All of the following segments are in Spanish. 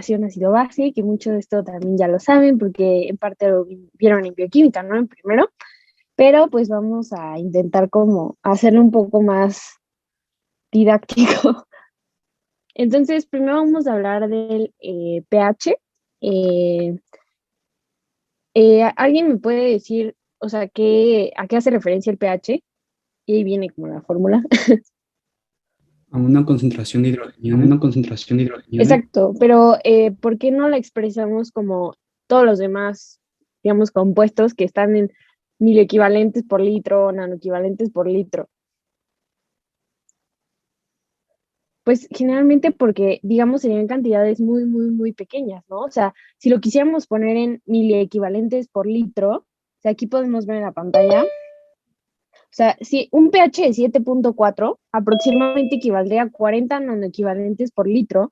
relación ácido-base, que mucho de esto también ya lo saben porque en parte lo vieron en bioquímica, ¿no? En primero, pero pues vamos a intentar como hacerlo un poco más didáctico. Entonces, primero vamos a hablar del pH. Eh, ¿Alguien me puede decir, o sea, a qué hace referencia el pH? Y ahí viene como la fórmula. A una concentración de hidrogenio, una concentración de hidrogenio. Exacto, pero ¿por qué no la expresamos como todos los demás, digamos, compuestos que están en miliequivalentes por litro, nanoequivalentes por litro? Pues generalmente porque, digamos, serían cantidades muy, muy, muy pequeñas, ¿no? O sea, si lo quisiéramos poner en miliequivalentes por litro, o sea, aquí podemos ver en la pantalla, o sea, si un pH de 7.4 aproximadamente equivaldría a 40 nanoequivalentes por litro,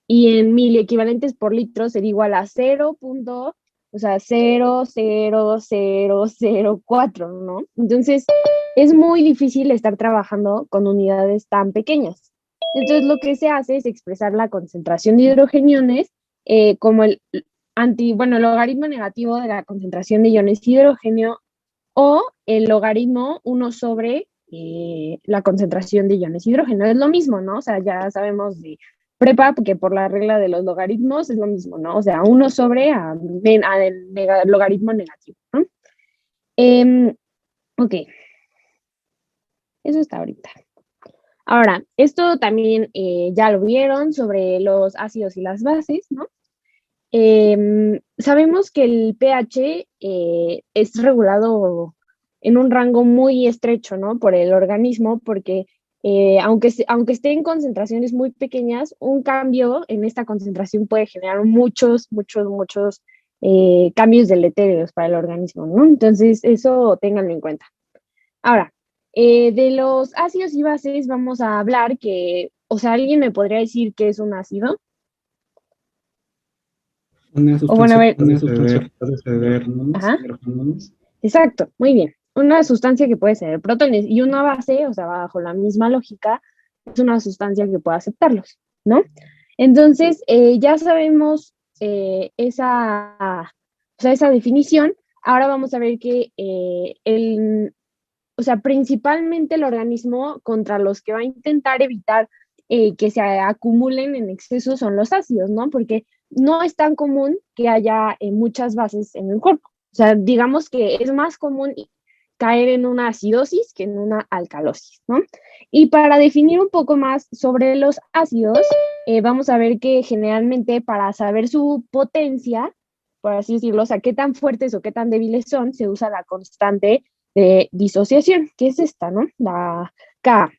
y en miliequivalentes por litro sería igual a 0. O sea, 0,00004, ¿no? Entonces, es muy difícil estar trabajando con unidades tan pequeñas. Entonces, lo que se hace es expresar la concentración de hidrogeniones como el logaritmo negativo de la concentración de iones de hidrógeno o el logaritmo 1 sobre la concentración de iones de hidrógeno. Es lo mismo, ¿no? O sea, ya sabemos de prepa que por la regla de los logaritmos es lo mismo, ¿no? O sea, 1 sobre logaritmo negativo, ¿no? Eh, ok, eso está ahorita. Ahora, esto también ya lo vieron sobre los ácidos y las bases, ¿no? Sabemos que el pH es regulado en un rango muy estrecho, ¿no? Por el organismo, porque aunque esté en concentraciones muy pequeñas, un cambio en esta concentración puede generar muchos, muchos, muchos cambios deletéreos para el organismo, ¿no? Entonces, eso ténganlo en cuenta. Ahora, de los ácidos y bases vamos a hablar que, o sea, ¿alguien me podría decir qué es un ácido? Una O bueno, a sustancia ver, puede ceder ajá. hidrógenos. Exacto, muy bien. Una sustancia que puede ser protones y una base, o sea, bajo la misma lógica, es una sustancia que puede aceptarlos, ¿no? Entonces, ya sabemos esa definición. Ahora vamos a ver que o sea, principalmente el organismo contra los que va a intentar evitar que se acumulen en exceso son los ácidos, ¿no? Porque no es tan común que haya muchas bases en el cuerpo. O sea, digamos que es más común caer en una acidosis que en una alcalosis, ¿no? Y para definir un poco más sobre los ácidos, vamos a ver que generalmente para saber su potencia, por así decirlo, o sea, qué tan fuertes o qué tan débiles son, se usa la constante de disociación, que es esta, ¿no? La K.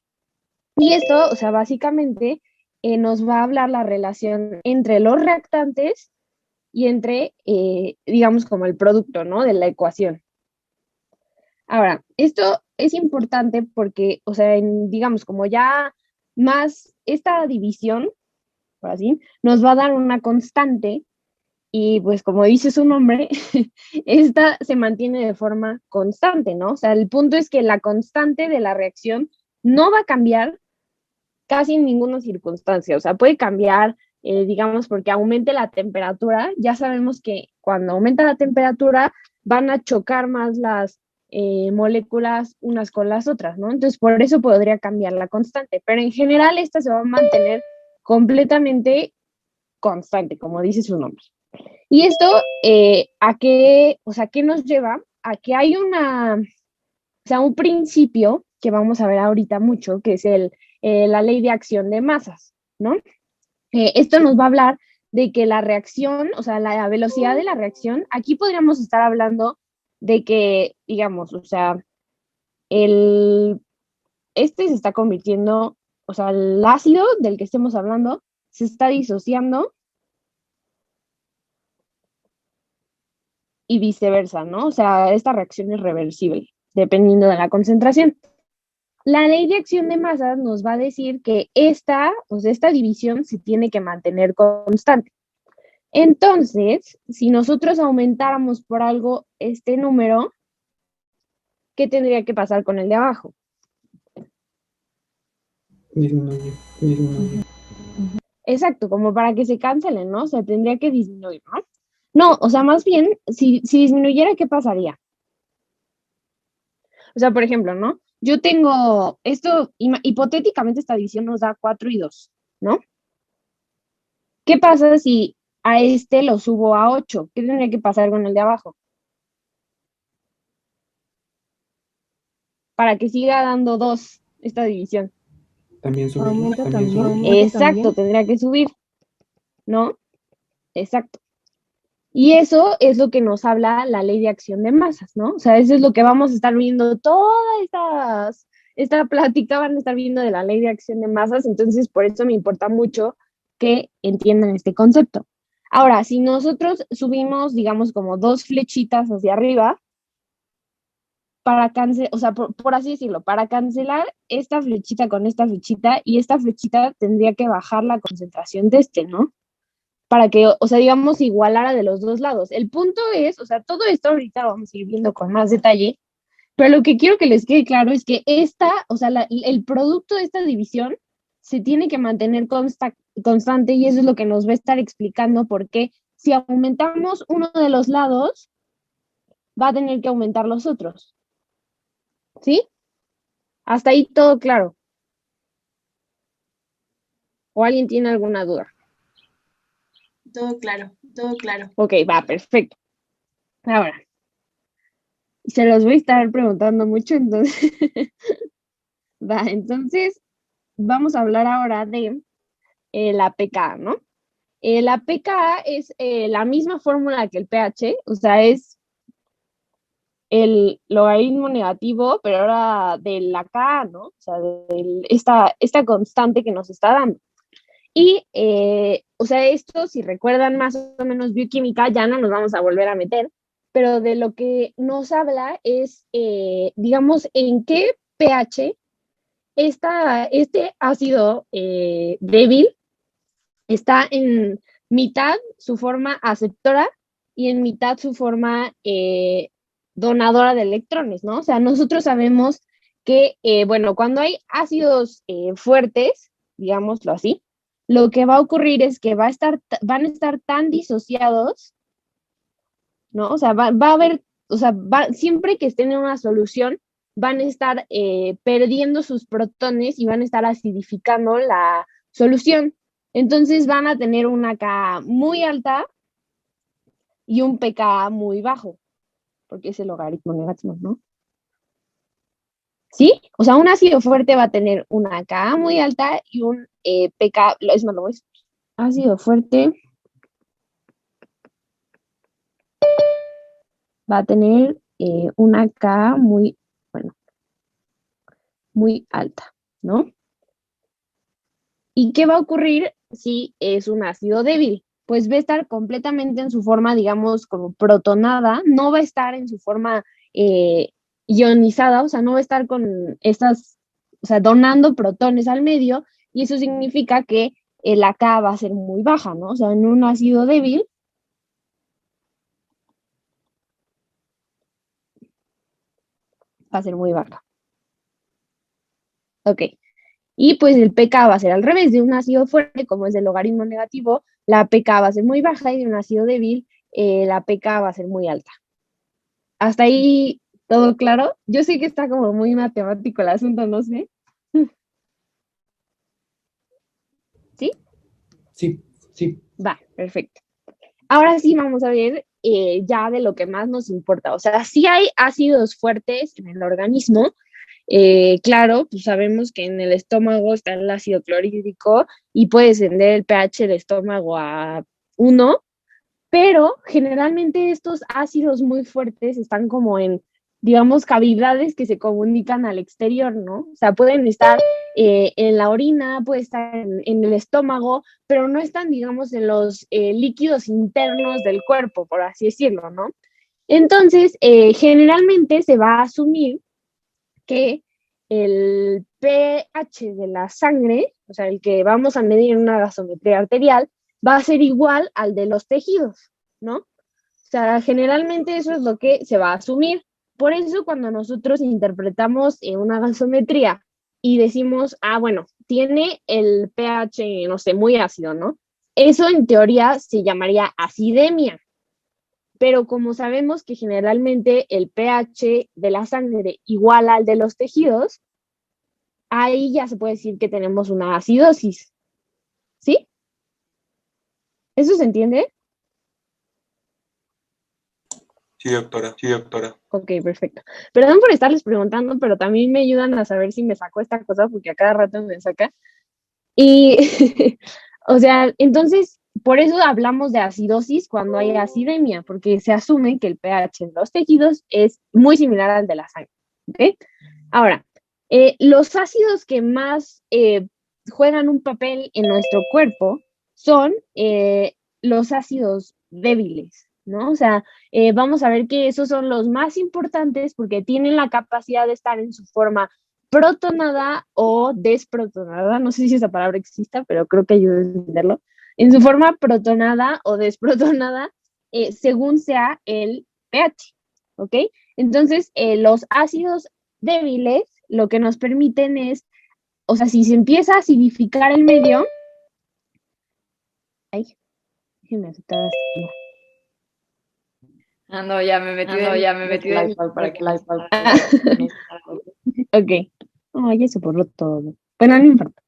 Y esto, o sea, básicamente nos va a hablar la relación entre los reactantes y entre, digamos, como el producto, ¿no? De la ecuación. Ahora, esto es importante porque, o sea, digamos, como ya más esta división, por así, nos va a dar una constante y pues como dice su nombre, esta se mantiene de forma constante, ¿no? O sea, el punto es que la constante de la reacción no va a cambiar casi en ninguna circunstancia, o sea, puede cambiar, digamos, porque aumente la temperatura, ya sabemos que cuando aumenta la temperatura van a chocar más las moléculas unas con las otras, ¿no? Entonces, por eso podría cambiar la constante, pero en general esta se va a mantener completamente constante, como dice su nombre. Y esto, o sea, ¿qué nos lleva? A que hay o sea, un principio que vamos a ver ahorita mucho, que es la ley de acción de masas, ¿no? Esto nos va a hablar de que la reacción, o sea, la velocidad de la reacción, aquí podríamos estar hablando de que, digamos, o sea, el, este se está convirtiendo, o sea, el ácido del que estemos hablando se está disociando y viceversa, ¿no? O sea, esta reacción es reversible, dependiendo de la concentración. La ley de acción de masas nos va a decir que o sea, esta división se tiene que mantener constante. Entonces, si nosotros aumentáramos por algo este número, ¿qué tendría que pasar con el de abajo? Disminuye. exacto, como para que se cancelen, ¿no? O sea, tendría que disminuir, ¿no? No, o sea, más bien, si disminuyera, ¿qué pasaría? O sea, por ejemplo, ¿no? Yo tengo esto, hipotéticamente esta división nos da 4 y 2, ¿no? ¿Qué pasa si a este lo subo a 8? ¿Qué tendría que pasar con el de abajo? Para que siga dando 2 esta división. También subir, Aumenta también también. subir. Exacto, tendría que subir, ¿no? Exacto. Y eso es lo que nos habla la ley de acción de masas, ¿no? O sea, eso es lo que vamos a estar viendo, esta plática van a estar viendo de la ley de acción de masas, entonces por eso me importa mucho que entiendan este concepto. Ahora, si nosotros subimos, digamos, como 2 flechitas hacia arriba, para cancelar, o sea, por así decirlo, para cancelar esta flechita con esta flechita, y esta flechita tendría que bajar la concentración de este, ¿no? Para que, o sea, digamos, igualara de los dos lados. El punto es, o sea, todo esto ahorita lo vamos a ir viendo con más detalle, pero lo que quiero que les quede claro es que o sea, el producto de esta división se tiene que mantener constante y eso es lo que nos va a estar explicando por qué si aumentamos uno de los lados, va a tener que aumentar los otros. ¿Sí? Hasta ahí todo claro. ¿O alguien tiene alguna duda? Todo claro, todo claro. Ok, va, perfecto. Ahora, se los voy a estar preguntando mucho, entonces, va, entonces vamos a hablar ahora de la pKa, ¿no? La pKa es la misma fórmula que el pH, o sea, es el logaritmo negativo, pero ahora de la K, ¿no? O sea, de esta constante que nos está dando. Y, o sea, esto, si recuerdan más o menos bioquímica, ya no nos vamos a volver a meter, pero de lo que nos habla es, digamos, en qué pH este ácido débil está en mitad su forma aceptora y en mitad su forma donadora de electrones, ¿no? O sea, nosotros sabemos que, bueno, cuando hay ácidos fuertes, digámoslo así, lo que va a ocurrir es que van a estar tan disociados, ¿no? O sea, va a haber, o sea, siempre que estén en una solución, van a estar perdiendo sus protones y van a estar acidificando la solución. Entonces van a tener una K muy alta y un pK muy bajo, porque es el logaritmo negativo, ¿no? ¿Sí? O sea, un ácido fuerte va a tener una Ka muy alta y un pK, es más, lo voy a decir. Ácido fuerte va a tener una Ka muy, bueno, muy alta, ¿no? ¿Y qué va a ocurrir si es un ácido débil? Pues va a estar completamente en su forma, digamos, como protonada, no va a estar en su forma ionizada, o sea, no va a estar con estas, o sea, donando protones al medio, y eso significa que la K va a ser muy baja, ¿no? O sea, en un ácido débil va a ser muy baja. Ok. Y pues el pK va a ser al revés, de un ácido fuerte, como es el logaritmo negativo, la pK va a ser muy baja y de un ácido débil, la pK va a ser muy alta. ¿Hasta ahí todo claro? Yo sé que está como muy matemático el asunto, no sé. ¿Sí? Sí, sí. Va, perfecto. Ahora sí vamos a ver ya de lo que más nos importa. O sea, sí hay ácidos fuertes en el organismo. Claro, pues sabemos que en el estómago está el ácido clorhídrico y puede descender el pH del estómago a 1, pero generalmente estos ácidos muy fuertes están como en, digamos, cavidades que se comunican al exterior, ¿no? O sea, pueden estar en la orina, puede estar en el estómago, pero no están, digamos, en los líquidos internos del cuerpo, por así decirlo, ¿no? Entonces, generalmente se va a asumir que el pH de la sangre, o sea, el que vamos a medir en una gasometría arterial, va a ser igual al de los tejidos, ¿no? O sea, generalmente eso es lo que se va a asumir. Por eso cuando nosotros interpretamos una gasometría y decimos, ah, bueno, tiene el pH, no sé, muy ácido, ¿no? Eso en teoría se llamaría acidemia, pero como sabemos que generalmente el pH de la sangre igual al de los tejidos, ahí ya se puede decir que tenemos una acidosis, ¿sí? ¿Eso se entiende? Sí, doctora, sí, doctora. Ok, perfecto. Perdón por estarles preguntando, pero también me ayudan a saber si me sacó esta cosa, porque a cada rato me saca. Y, o sea, entonces, por eso hablamos de acidosis cuando hay acidemia, porque se asume que el pH en los tejidos es muy similar al de la sangre. ¿Ok? Ahora, los ácidos que más juegan un papel en nuestro cuerpo son los ácidos débiles, ¿no? O sea, vamos a ver que esos son los más importantes porque tienen la capacidad de estar en su forma protonada o desprotonada, no sé si esa palabra exista, pero creo que ayuda a entenderlo, en su forma protonada o desprotonada, según sea el pH, ¿ok? Entonces, los ácidos débiles lo que nos permiten es, o sea, si se empieza a acidificar el medio, ay, déjenme aceptar esto. No, ya me metí del iPad para que la iPad. Ok. Oh, ya se borró todo. Bueno, no importa.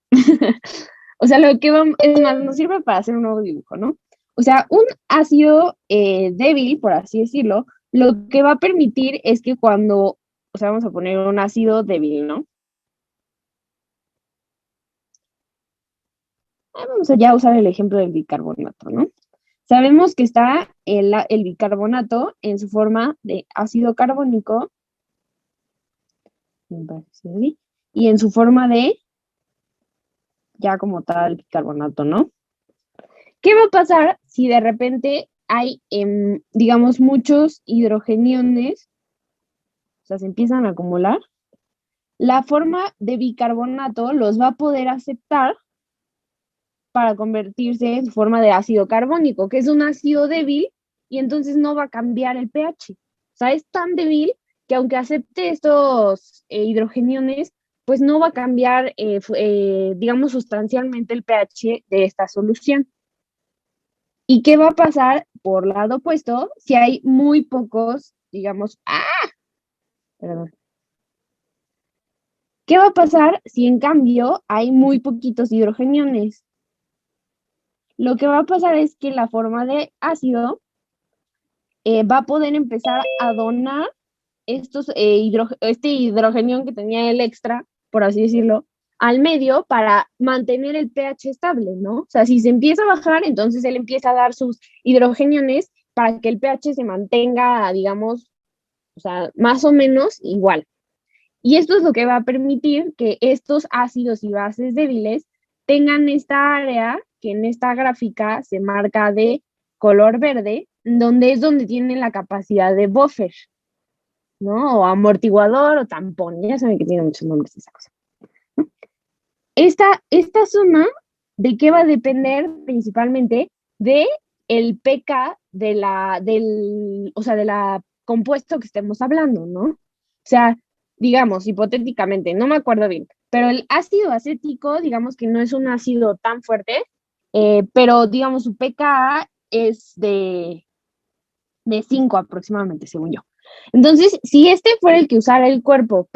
O sea, lo que vamos, es más, nos sirve para hacer un nuevo dibujo, ¿no? O sea, un ácido débil, por así decirlo, lo que va a permitir es que cuando, o sea, vamos a poner un ácido débil, ¿no? Vamos a ya usar el ejemplo del bicarbonato, ¿no? Sabemos que está el bicarbonato en su forma de ácido carbónico, y en su forma de ya como tal bicarbonato, ¿no? ¿Qué va a pasar si de repente hay, digamos, muchos hidrogeniones, o sea, se empiezan a acumular? La forma de bicarbonato los va a poder aceptar para convertirse en forma de ácido carbónico, que es un ácido débil y entonces no va a cambiar el pH. O sea, es tan débil que aunque acepte estos hidrogeniones, pues no va a cambiar, digamos, sustancialmente el pH de esta solución. ¿Y qué va a pasar por lado opuesto si hay muy pocos, digamos, perdón. ¿Qué va a pasar si en cambio hay muy poquitos hidrogeniones? Lo que va a pasar es que la forma de ácido va a poder empezar a donar este hidrogenión que tenía el extra, por así decirlo, al medio para mantener el pH estable, ¿no? O sea, si se empieza a bajar, entonces él empieza a dar sus hidrogeniones para que el pH se mantenga, digamos, o sea, más o menos igual. Y esto es lo que va a permitir que estos ácidos y bases débiles tengan esta área que en esta gráfica se marca de color verde, donde es donde tienen la capacidad de buffer, ¿no? O amortiguador o tampón, ya saben que tiene muchos nombres esa cosa. Esta zona, ¿de qué va a depender principalmente? De el pK o sea, de la compuesto que estemos hablando, ¿no? O sea, digamos, hipotéticamente, no me acuerdo bien, pero el ácido acético, digamos que no es un ácido tan fuerte, pero digamos su pK es de 5 aproximadamente, según yo. Entonces, si este fuera el que usara el cuerpo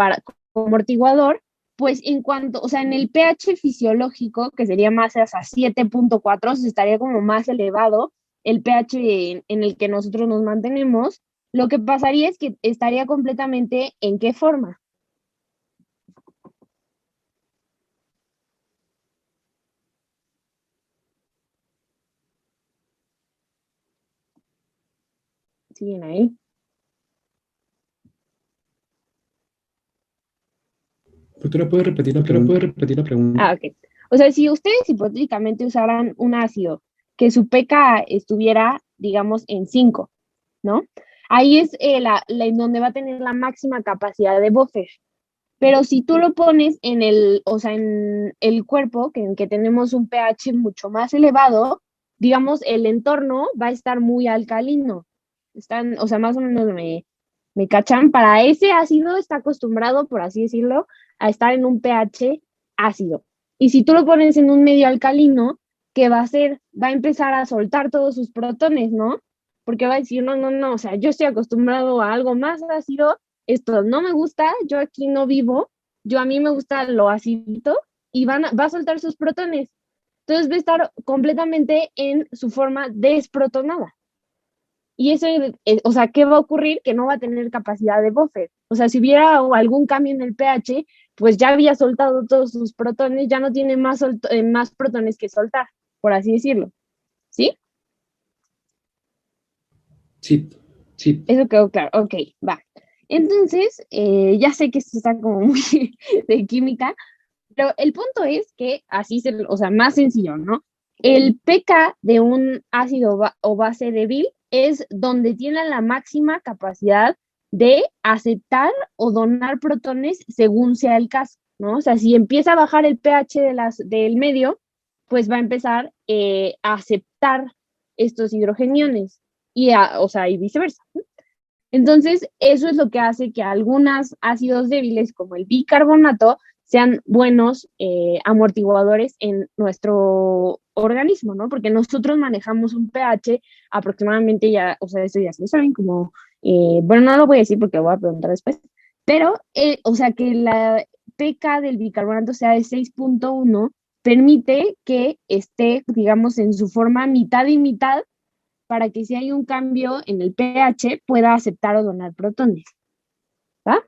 como amortiguador, pues en cuanto, o sea, en el pH fisiológico, que sería más hasta 7.4, estaría como más elevado el pH en el que nosotros nos mantenemos, lo que pasaría es que estaría completamente ¿en qué forma? ¿Siguen ahí? Doctora, ¿puede repetir la pregunta? Ok. O sea, si ustedes hipotéticamente usaran un ácido que su pK estuviera, digamos, en 5, ¿no? Ahí es en donde va a tener la máxima capacidad de buffer. Pero si tú lo pones en o sea, en el cuerpo, en que tenemos un pH mucho más elevado, digamos, el entorno va a estar muy alcalino. O sea, más o menos me cachan. Para ese ácido está acostumbrado, por así decirlo, a estar en un pH ácido. Y si tú lo pones en un medio alcalino, ¿qué va a hacer? Va a empezar a soltar todos sus protones, ¿no? Porque va a decir, no, no, no, o sea, yo estoy acostumbrado a algo más ácido, esto no me gusta, yo aquí no vivo, yo a mí me gusta lo acidito, y va a soltar sus protones. Entonces va a estar completamente en su forma desprotonada. Y eso, o sea, ¿qué va a ocurrir? Que no va a tener capacidad de buffer. O sea, si hubiera algún cambio en el pH, pues ya había soltado todos sus protones, ya no tiene más protones que soltar, por así decirlo. ¿Sí? Sí, sí. Eso quedó claro. Ok, va. Entonces, ya sé que esto está como muy de química, pero el punto es que así o sea, más sencillo, ¿no? El pK de un ácido o base débil es donde tiene la máxima capacidad de aceptar o donar protones según sea el caso, ¿no? O sea, si empieza a bajar el pH del medio, pues va a empezar a aceptar estos hidrogeniones o sea, y viceversa, ¿no? Entonces, eso es lo que hace que algunos ácidos débiles, como el bicarbonato, sean buenos amortiguadores en nuestro organismo, ¿no? Porque nosotros manejamos un pH aproximadamente ya, o sea, eso ya se lo saben, como, bueno, no lo voy a decir porque lo voy a preguntar después, pero, o sea, que la pK del bicarbonato sea de 6.1 permite que esté, digamos, en su forma mitad y mitad para que si hay un cambio en el pH pueda aceptar o donar protones. ¿Va?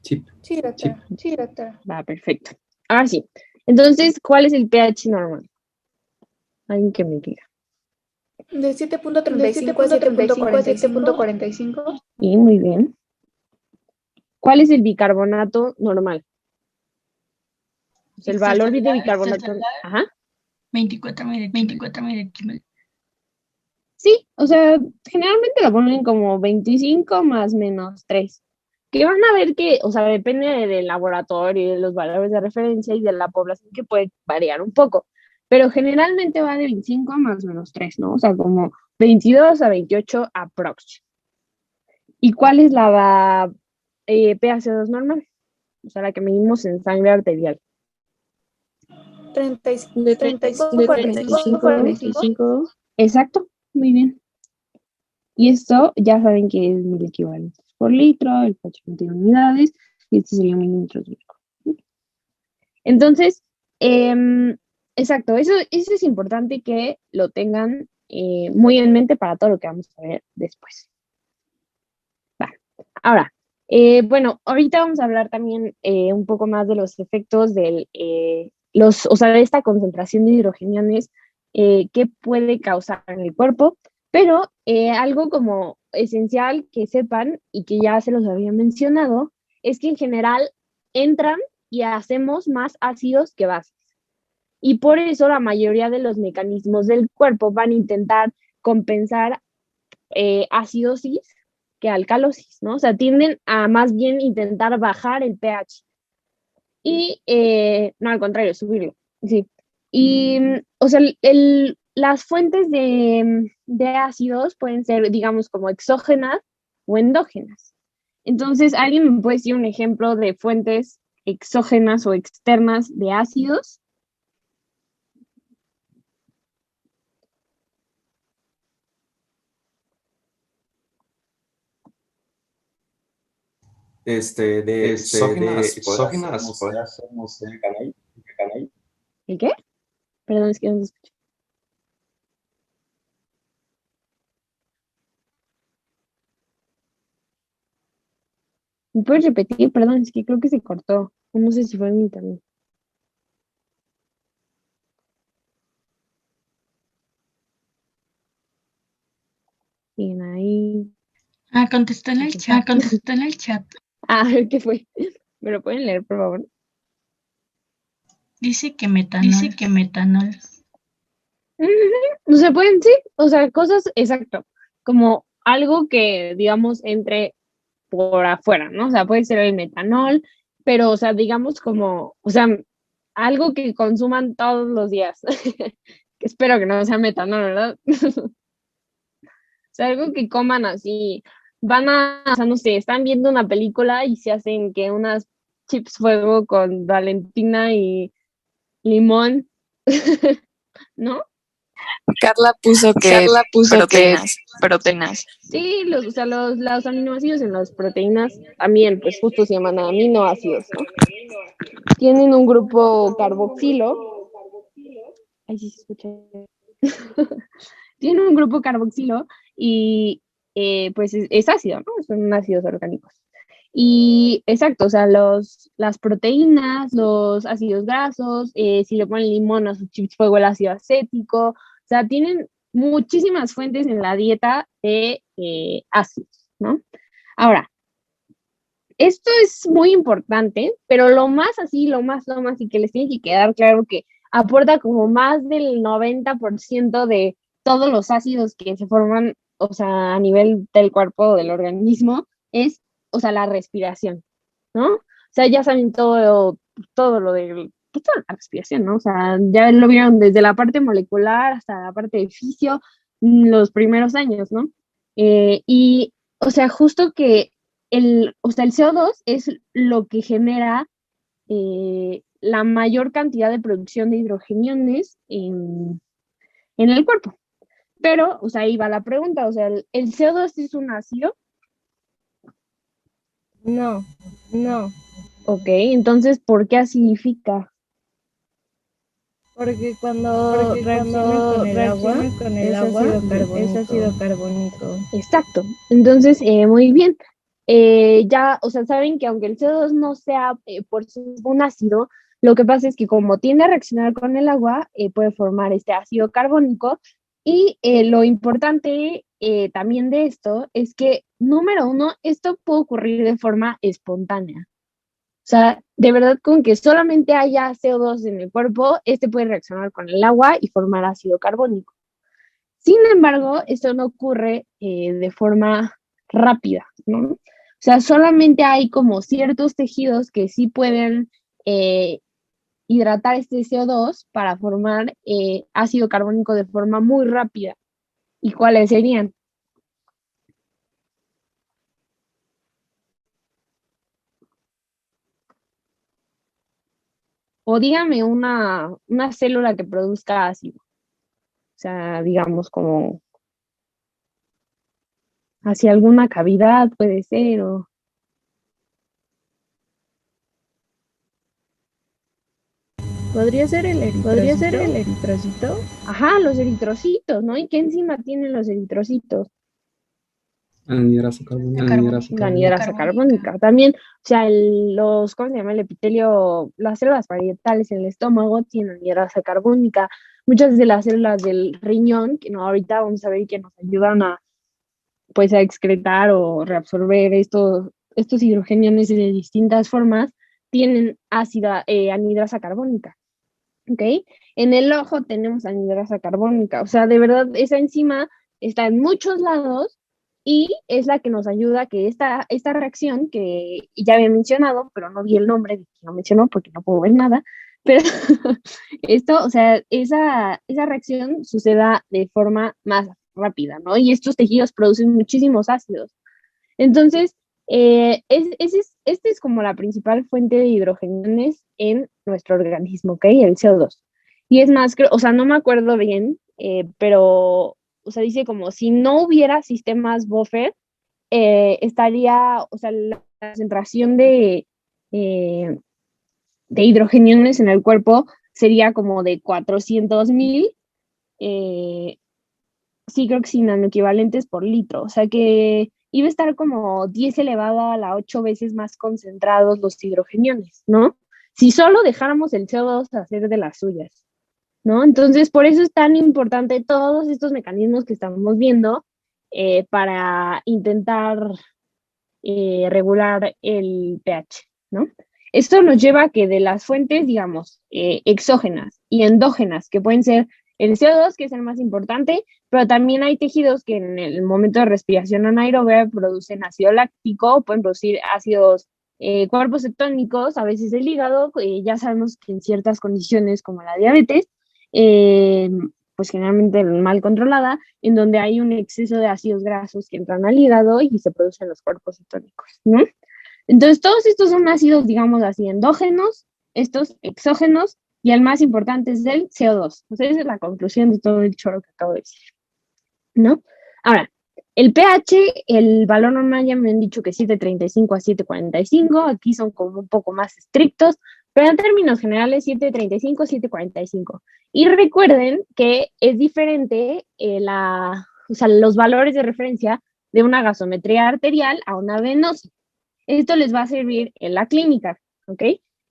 Sí, Sí, doctora. Sí, doctora. Va, perfecto. Ahora sí. Entonces, ¿cuál es el pH normal? Alguien que me diga. De 7.35 a 7.45. 7.45. Sí, muy bien. ¿Cuál es el bicarbonato normal? O sea, el valor de bicarbonato. Ajá. 24 milímetros. Sí, o sea, generalmente lo ponen como 25 más menos 3. Que van a ver que, o sea, depende del laboratorio y de los valores de referencia y de la población que puede variar un poco. Pero generalmente va de 25 más menos 3, ¿no? O sea, como 22 a 28 aprox. ¿Y cuál es la PaCO2 normal? O sea, la que medimos en sangre arterial. 35 De 45. 45. Exacto, muy bien. Y esto ya saben que es mil equivalentes por litro, el pH contiene unidades, y este sería milímetros de litro. Entonces, exacto, eso es importante que lo tengan muy en mente para todo lo que vamos a ver después. Va. Ahora, bueno, ahorita vamos a hablar también un poco más de los efectos o sea, de esta concentración de hidrogeniones que puede causar en el cuerpo, pero algo como esencial que sepan y que ya se los había mencionado es que en general entran y hacemos más ácidos que bases. Y por eso la mayoría de los mecanismos del cuerpo van a intentar compensar acidosis que alcalosis, ¿no? O sea, tienden a más bien intentar bajar el pH. Y, no, al contrario, subirlo, sí. Y, o sea, las fuentes de ácidos pueden ser, digamos, como exógenas o endógenas. Entonces, ¿alguien me puede decir un ejemplo de fuentes exógenas o externas de ácidos? De exógenas, podría ser, no sé, canal. ¿El qué? Perdón, es que no se escucha. ¿Me puedes repetir? Perdón, es que creo que se cortó. No sé si fue en mi internet. Bien, ahí. Contestó en el chat. Ah, ¿qué fue? ¿Me lo pueden leer, por favor? Dice que metanol. No se pueden, sí. O sea, cosas, exacto. Como algo que, digamos, entre por afuera, ¿no? O sea, puede ser el metanol, pero, o sea, digamos como, o sea, algo que consuman todos los días. Que espero que no sea metanol, ¿verdad? O sea, algo que coman así. O sea, no sé, están viendo una película y se hacen que unas chips fuego con Valentina y limón, ¿no? Carla puso que proteínas. Sí, los aminoácidos en las proteínas también, pues justo se llaman aminoácidos, ¿no? Tienen un grupo carboxilo. Ay, sí se escucha. Tienen un grupo carboxilo y pues es ácido, ¿no? Son ácidos orgánicos. Y exacto, o sea, las proteínas, los ácidos grasos, si le ponen limón a sus chips fuego, el ácido acético, o sea, tienen muchísimas fuentes en la dieta de ácidos, ¿no? Ahora, esto es muy importante, pero lo más, y que les tiene que quedar claro que aporta como más del 90% de todos los ácidos que se forman, o sea, a nivel del cuerpo o del organismo, es, o sea, la respiración, ¿no? O sea, ya saben todo lo de pues, toda la respiración, ¿no? O sea, ya lo vieron desde la parte molecular hasta la parte de fisio, los primeros años, ¿no? Y, o sea, justo que o sea, el CO2 es lo que genera la mayor cantidad de producción de hidrogeniones en el cuerpo. Pero, o sea, ahí va la pregunta, o sea, ¿el CO2 es un ácido? No. Ok, entonces, ¿por qué acidifica? Porque cuando reacciona con el agua, es ácido carbónico. Exacto. Entonces, muy bien. Ya, o sea, saben que aunque el CO2 no sea por sí mismo un ácido, lo que pasa es que como tiende a reaccionar con el agua, puede formar este ácido carbónico. Y lo importante también de esto es que, número uno, esto puede ocurrir de forma espontánea. O sea, de verdad, con que solamente haya CO2 en el cuerpo, este puede reaccionar con el agua y formar ácido carbónico. Sin embargo, esto no ocurre de forma rápida, ¿no? O sea, solamente hay como ciertos tejidos que sí pueden hidratar este CO2 para formar ácido carbónico de forma muy rápida. ¿Y cuáles serían? O dígame una célula que produzca ácido. O sea, digamos como hacia alguna cavidad puede ser, o... ¿Podría ser el eritrocito? Ajá, los eritrocitos, ¿no? ¿Y qué enzima tienen los eritrocitos? Anhidrasa carbónica. La anidrasa carbónica. También, o sea, ¿cómo se llama? El epitelio, las células parietales en el estómago tienen anidrasa carbónica. Muchas de las células del riñón, que no, ahorita vamos a ver que nos ayudan pues, a excretar o reabsorber estos hidrogeniones de distintas formas, tienen anidrasa carbónica. ¿Ok? En el ojo tenemos anhidrasa carbónica. O sea, de verdad, esa enzima está en muchos lados y es la que nos ayuda a que esta reacción, que ya había mencionado, pero no vi el nombre de quien lo mencionó porque no puedo ver nada, pero esto, o sea, esa reacción suceda de forma más rápida, ¿no? Y estos tejidos producen muchísimos ácidos. Entonces, esta es como la principal fuente de hidrogeniones en nuestro organismo, ¿ok? El CO2. Y es más, o sea, no me acuerdo bien, pero, o sea, dice como si no hubiera sistemas buffer, estaría, o sea, la concentración de hidrogeniones en el cuerpo sería como de 400,000, sí creo que sí, nanoequivalentes por litro, o sea que iba a estar como 10 elevado a la 8 veces más concentrados los hidrogeniones, ¿no? Si solo dejáramos el CO2 hacer de las suyas, ¿no? Entonces, por eso es tan importante todos estos mecanismos que estamos viendo para intentar regular el pH, ¿no? Esto nos lleva a que de las fuentes, digamos, exógenas y endógenas, que pueden ser el CO2, que es el más importante, pero también hay tejidos que en el momento de respiración anaerobia producen ácido láctico, pueden producir ácidos cuerpos cetónicos, a veces el hígado, ya sabemos que en ciertas condiciones como la diabetes, pues generalmente mal controlada, en donde hay un exceso de ácidos grasos que entran al hígado y se producen los cuerpos cetónicos, ¿no? Entonces, todos estos son ácidos, digamos así, endógenos, estos exógenos, y el más importante es el CO2. O sea, esa es la conclusión de todo el choro que acabo de decir, ¿no? Ahora, el pH, el valor normal ya me han dicho que 7.35 a 7.45, aquí son como un poco más estrictos, pero en términos generales 7.35 a 7.45. Y recuerden que es diferente o sea, los valores de referencia de una gasometría arterial a una venosa. Esto les va a servir en la clínica, ¿ok?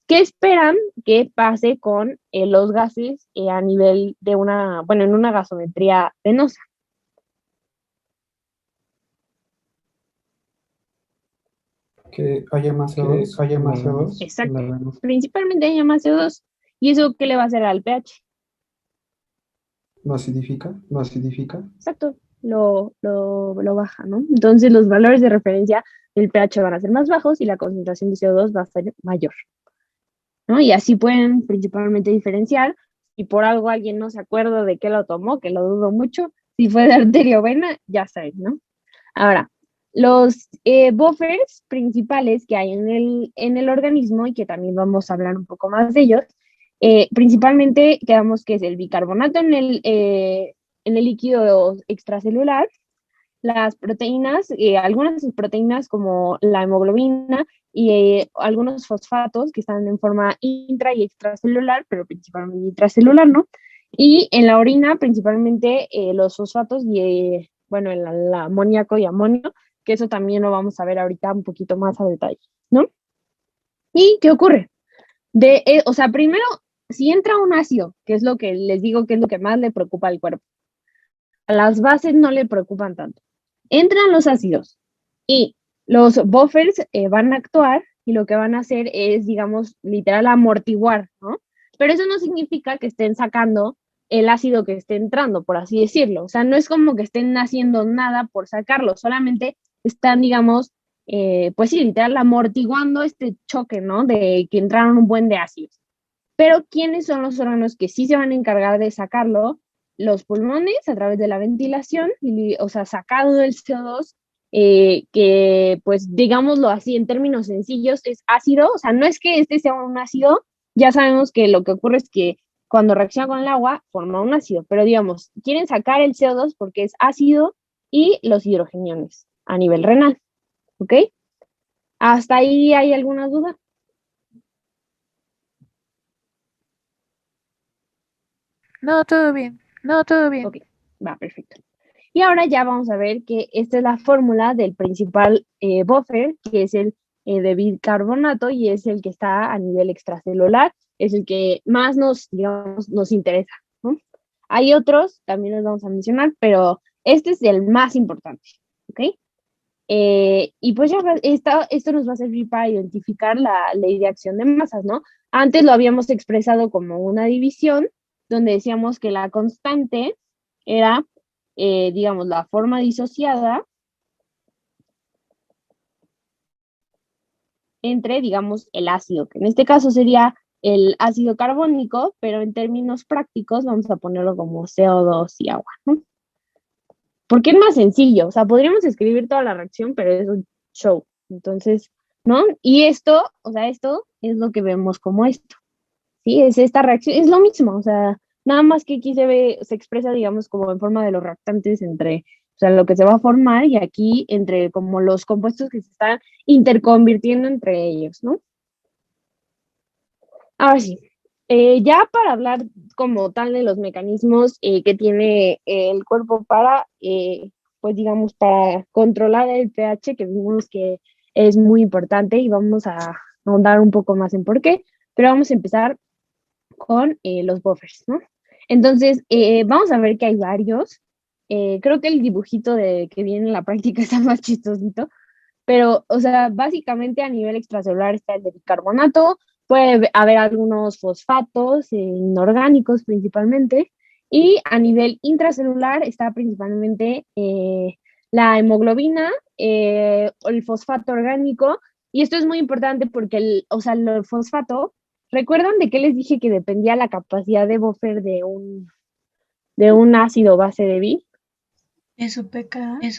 ¿Qué esperan que pase con los gases a nivel de en una gasometría venosa? Que haya más CO2. Exacto. Principalmente haya más CO2. ¿Y eso qué le va a hacer al pH? ¿Lo acidifica? Exacto, lo baja, ¿no? Entonces los valores de referencia del pH van a ser más bajos y la concentración de CO2 va a ser mayor, ¿no? Y así pueden principalmente diferenciar. Y por algo alguien no se acuerda de qué lo tomó, que lo dudo mucho, si fue de arteria o vena, ya saben, ¿no? Ahora, los buffers principales que hay en el organismo y que también vamos a hablar un poco más de ellos, principalmente quedamos que es el bicarbonato en el líquido extracelular, las proteínas, algunas proteínas como la hemoglobina y algunos fosfatos que están en forma intra y extracelular, pero principalmente intracelular, ¿no? Y en la orina principalmente los fosfatos y, bueno, el amoníaco y amonio, que eso también lo vamos a ver ahorita un poquito más a detalle, ¿no? ¿Y qué ocurre? O sea, primero, si entra un ácido, que es lo que les digo que es lo que más le preocupa al cuerpo, a las bases no le preocupan tanto. Entran los ácidos y los buffers van a actuar y lo que van a hacer es, digamos, literal amortiguar, ¿no? Pero eso no significa que estén sacando el ácido que esté entrando, por así decirlo. O sea, no es como que estén haciendo nada por sacarlo, solamente están, digamos, pues sí, literal amortiguando este choque, ¿no? De que entraron un buen de ácidos. Pero ¿quiénes son los órganos que sí se van a encargar de sacarlo? Los pulmones a través de la ventilación, o sea, sacado del CO2, que pues digámoslo así en términos sencillos, es ácido, o sea, no es que este sea un ácido, ya sabemos que lo que ocurre es que cuando reacciona con el agua forma un ácido, pero digamos, quieren sacar el CO2 porque es ácido y los hidrogeniones a nivel renal, ¿ok? ¿Hasta ahí hay alguna duda? No, todo bien. Ok, va, perfecto. Y ahora ya vamos a ver que esta es la fórmula del principal buffer, que es el de bicarbonato y es el que está a nivel extracelular, es el que más digamos, nos interesa, ¿no? Hay otros, también los vamos a mencionar, pero este es el más importante, ¿ok? Y pues ya esto nos va a servir para identificar la ley de acción de masas, ¿no? Antes lo habíamos expresado como una división, donde decíamos que la constante era, digamos, la forma disociada entre, digamos, el ácido, que en este caso sería el ácido carbónico, pero en términos prácticos vamos a ponerlo como CO2 y agua, ¿no? Porque es más sencillo, o sea, podríamos escribir toda la reacción, pero es un show. Entonces, ¿no? Y esto, o sea, esto es lo que vemos como esto, ¿sí? Es esta reacción, es lo mismo, o sea, nada más que aquí se expresa, digamos, como en forma de los reactantes entre, o sea, lo que se va a formar y aquí entre como los compuestos que se están interconvirtiendo entre ellos, ¿no? Ahora sí, ya para hablar como tal de los mecanismos que tiene el cuerpo para, pues digamos, para controlar el pH, que vimos que es muy importante y vamos a ahondar un poco más en por qué, pero vamos a empezar con los buffers, ¿no? Entonces, vamos a ver que hay varios. Creo que el dibujito que viene en la práctica está más chistosito, pero, o sea, básicamente a nivel extracelular está el de bicarbonato, puede haber algunos fosfatos inorgánicos principalmente, y a nivel intracelular está principalmente la hemoglobina, el fosfato orgánico, y esto es muy importante porque, o sea, el fosfato, ¿recuerdan de qué les dije que dependía la capacidad de buffer de un ácido base débil? Es su pK. De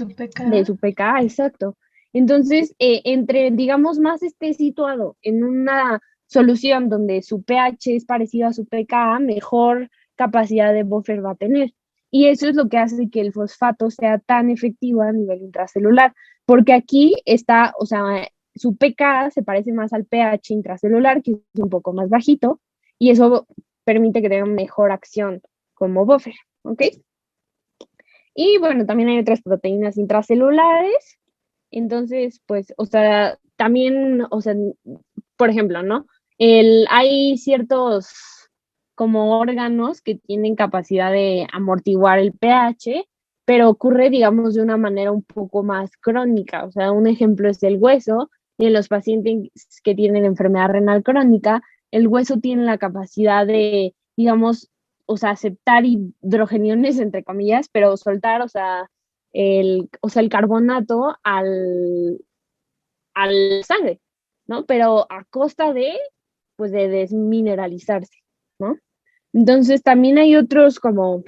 su pK, exacto. Entonces, entre, digamos, más esté situado en una solución donde su pH es parecido a su pKa, mejor capacidad de buffer va a tener. Y eso es lo que hace que el fosfato sea tan efectivo a nivel intracelular, porque aquí está, o sea, su pKa se parece más al pH intracelular, que es un poco más bajito, y eso permite que tenga mejor acción como buffer, ¿ok? Y bueno, también hay otras proteínas intracelulares, entonces, pues, o sea, también, o sea, por ejemplo, ¿no? Hay ciertos como órganos que tienen capacidad de amortiguar el pH, pero ocurre, digamos, de una manera un poco más crónica. O sea, un ejemplo es el hueso, y en los pacientes que tienen enfermedad renal crónica, el hueso tiene la capacidad de, digamos, o sea, aceptar hidrogeniones, entre comillas, pero soltar, o sea, el carbonato al sangre, ¿no? Pero a costa de, pues, de desmineralizarse, ¿no? Entonces también hay otros como,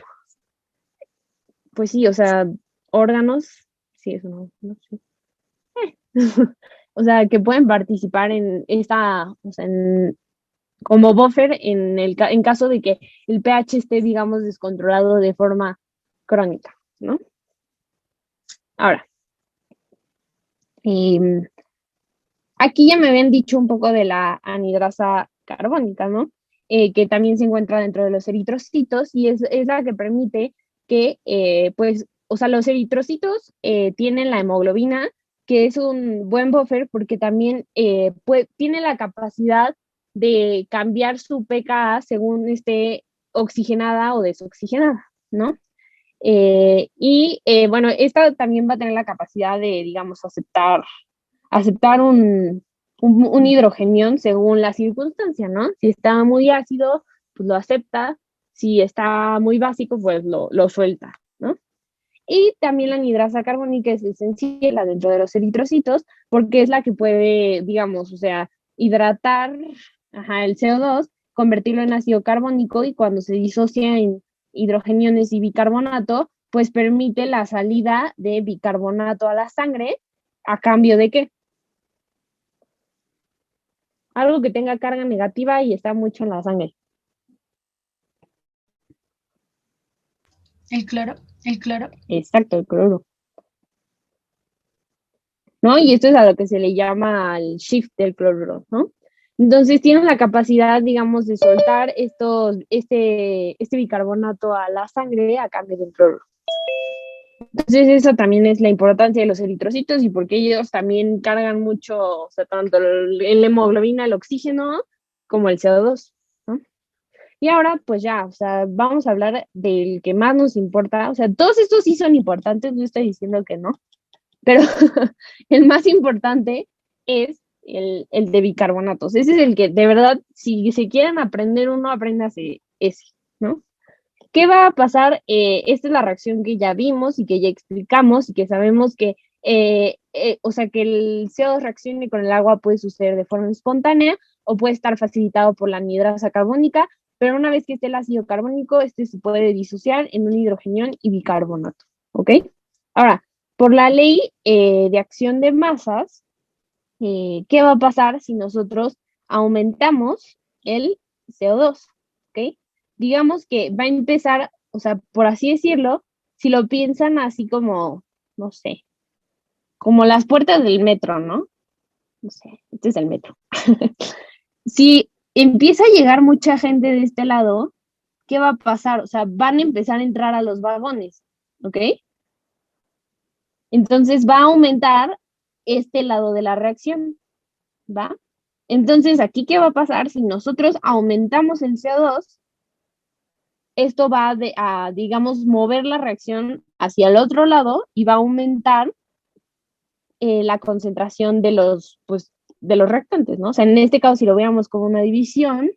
pues sí, o sea, órganos, sí, eso no sé. O sea, que pueden participar en esta, o sea, como buffer en caso de que el pH esté, digamos, descontrolado de forma crónica, ¿no? Ahora, aquí ya me habían dicho un poco de la anhidrasa carbónica, ¿no? Que también se encuentra dentro de los eritrocitos y es la que permite que, pues, o sea, los eritrocitos tienen la hemoglobina, que es un buen buffer porque también tiene la capacidad de cambiar su pKa según esté oxigenada o desoxigenada, ¿no? Bueno, esta también va a tener la capacidad de, digamos, aceptar un hidrogenión según la circunstancia, ¿no? Si está muy ácido, pues lo acepta, si está muy básico, pues lo suelta, ¿no? Y también la anhidrasa carbónica es esencial dentro de los eritrocitos porque es la que puede, digamos, o sea, hidratar el CO2, convertirlo en ácido carbónico y cuando se disocia en hidrogeniones y bicarbonato, pues permite la salida de bicarbonato a la sangre a cambio de ¿qué? Algo que tenga carga negativa y está mucho en la sangre. El cloro. Exacto, el cloro. ¿No? Y esto es a lo que se le llama el shift del cloruro, ¿no? Entonces tienen la capacidad, digamos, de soltar este bicarbonato a la sangre a cambio del cloruro. Entonces eso también es la importancia de los eritrocitos y porque ellos también cargan mucho, o sea, tanto la hemoglobina, el oxígeno, como el CO2, ¿no? Y ahora, pues ya, o sea, vamos a hablar del que más nos importa. O sea, todos estos sí son importantes, no estoy diciendo que no, pero el más importante es el de bicarbonatos. Ese es el que, de verdad, si se quieren aprender uno, apréndase ese, ¿no? ¿Qué va a pasar? Esta es la reacción que ya vimos y que ya explicamos y que sabemos que, o sea, que el CO2 reaccione con el agua puede suceder de forma espontánea o puede estar facilitado por la anhidrasa carbónica, pero una vez que esté el ácido carbónico, este se puede disociar en un hidrogenión y bicarbonato, ¿ok? Ahora, por la ley de acción de masas, ¿qué va a pasar si nosotros aumentamos el CO2? ¿Ok? Digamos que va a empezar, o sea, por así decirlo, si lo piensan así como, no sé, como las puertas del metro, ¿no? No sé, este es el metro. Si empieza a llegar mucha gente de este lado, ¿qué va a pasar? O sea, van a empezar a entrar a los vagones, ¿ok? Entonces va a aumentar este lado de la reacción, ¿va? Entonces, aquí, ¿qué va a pasar? Si nosotros aumentamos el CO2, esto va a, digamos, mover la reacción hacia el otro lado y va a aumentar la concentración pues, de los reactantes, ¿no? O sea, en este caso, si lo veamos como una división,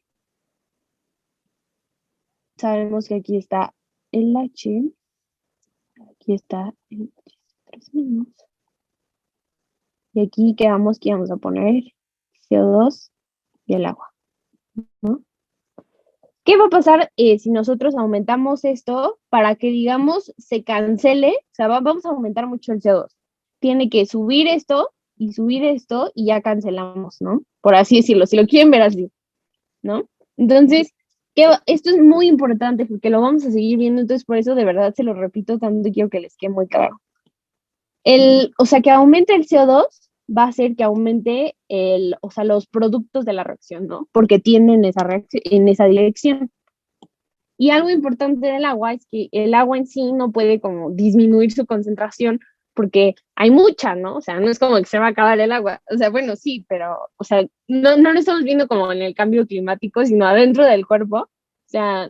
sabemos que aquí está el H, aquí está el H3-, y aquí quedamos que vamos a poner CO2 y el agua, ¿no? ¿Qué va a pasar si nosotros aumentamos esto para que, digamos, se cancele? O sea, vamos a aumentar mucho el CO2. Tiene que subir esto y subir esto y ya cancelamos, ¿no? Por así decirlo, si lo quieren ver así, ¿no? Entonces, esto es muy importante porque lo vamos a seguir viendo, entonces por eso de verdad se lo repito tanto y quiero que les quede muy claro. O sea, que aumente el CO2 va a hacer que aumente o sea, los productos de la reacción, ¿no? Porque tienden en esa dirección. Y algo importante del agua es que el agua en sí no puede como disminuir su concentración porque hay mucha, ¿no? O sea, no es como que se va a acabar el agua. O sea, bueno, sí, pero, o sea, no lo estamos viendo como en el cambio climático, sino adentro del cuerpo. O sea,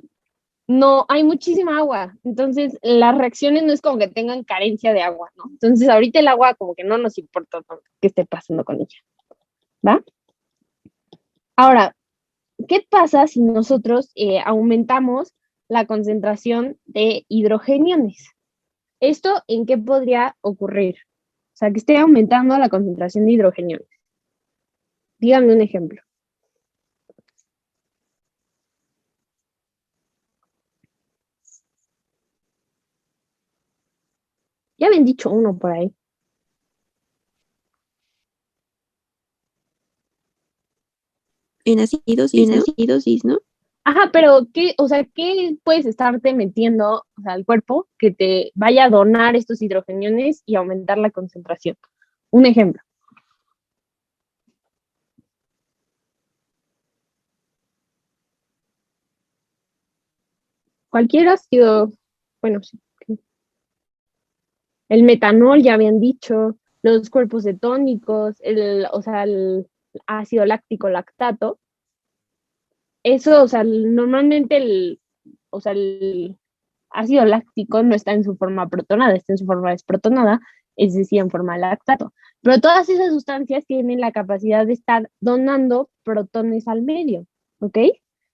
no, hay muchísima agua. Entonces, las reacciones no es como que tengan carencia de agua, ¿no? Entonces, ahorita el agua como que no nos importa tanto qué esté pasando con ella, ¿va? Ahora, ¿qué pasa si nosotros aumentamos la concentración de hidrogeniones? ¿Esto en qué podría ocurrir? O sea, que esté aumentando la concentración de hidrogeniones. Díganme un ejemplo. Ya habían dicho uno por ahí. En acidosis, ¿no? Ajá, pero o sea, ¿qué puedes estarte metiendo, o sea, al cuerpo que te vaya a donar estos hidrogeniones y aumentar la concentración? Un ejemplo. Cualquier ácido, bueno, sí. El metanol, ya habían dicho, los cuerpos cetónicos, o sea, el ácido láctico lactato. Eso, o sea, normalmente o sea, el ácido láctico no está en su forma protonada, está en su forma desprotonada, es decir, en forma de lactato. Pero todas esas sustancias tienen la capacidad de estar donando protones al medio, ¿ok?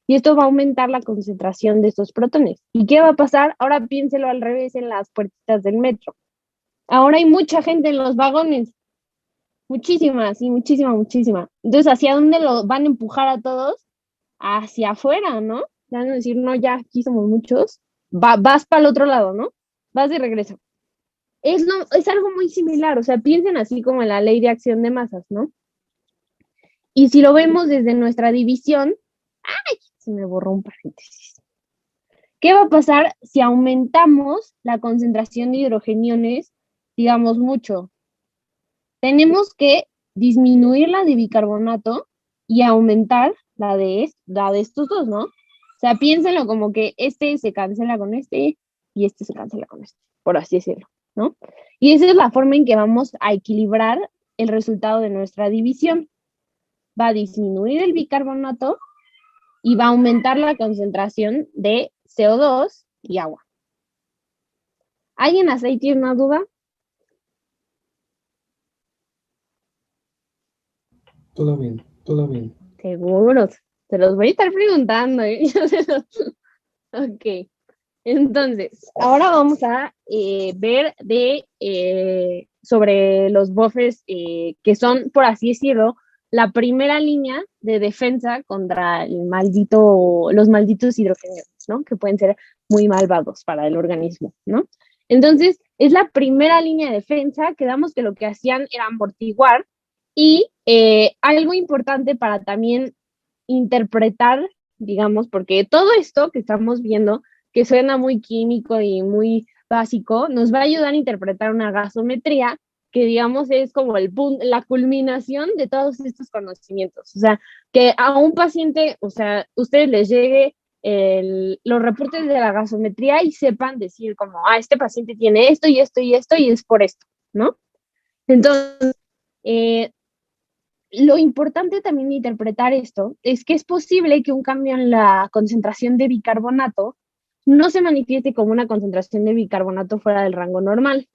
Y esto va a aumentar la concentración de estos protones. ¿Y qué va a pasar? Ahora piénselo al revés en las puertitas del metro. Ahora hay mucha gente en los vagones, muchísima, sí, muchísima, muchísima. Entonces, ¿hacia dónde lo van a empujar a todos? Hacia afuera, ¿no? Van a decir, no, ya aquí somos muchos, vas para el otro lado, ¿no? Vas de regreso. Es algo muy similar, o sea, piensen así como en la ley de acción de masas, ¿no? Y si lo vemos desde nuestra división, ¡ay! Se me borró un paréntesis. ¿Qué va a pasar si aumentamos la concentración de hidrogeniones, digamos, mucho? Tenemos que disminuir la de bicarbonato y aumentar la de estos dos, ¿no? O sea, piénsenlo como que este se cancela con este y este se cancela con este, por así decirlo, ¿no? Y esa es la forma en que vamos a equilibrar el resultado de nuestra división. Va a disminuir el bicarbonato y va a aumentar la concentración de CO2 y agua. ¿Alguien hasta ahí tiene una duda? Todo bien, todo bien. Seguros. Se los voy a estar preguntando. Ok. Entonces, ahora vamos a ver sobre los buffers que son, por así decirlo, la primera línea de defensa contra los malditos hidrogenados, ¿no? Que pueden ser muy malvados para el organismo, ¿no? Entonces, es la primera línea de defensa que damos que lo que hacían era amortiguar y algo importante para también interpretar, digamos, porque todo esto que estamos viendo que suena muy químico y muy básico, nos va a ayudar a interpretar una gasometría que digamos es como la culminación de todos estos conocimientos. O sea, que a un paciente, o sea, ustedes les llegue los reportes de la gasometría y sepan decir como, este paciente tiene esto y esto y esto y es por esto, ¿no? Entonces, lo importante también de interpretar esto es que es posible que un cambio en la concentración de bicarbonato no se manifieste como una concentración de bicarbonato fuera del rango normal,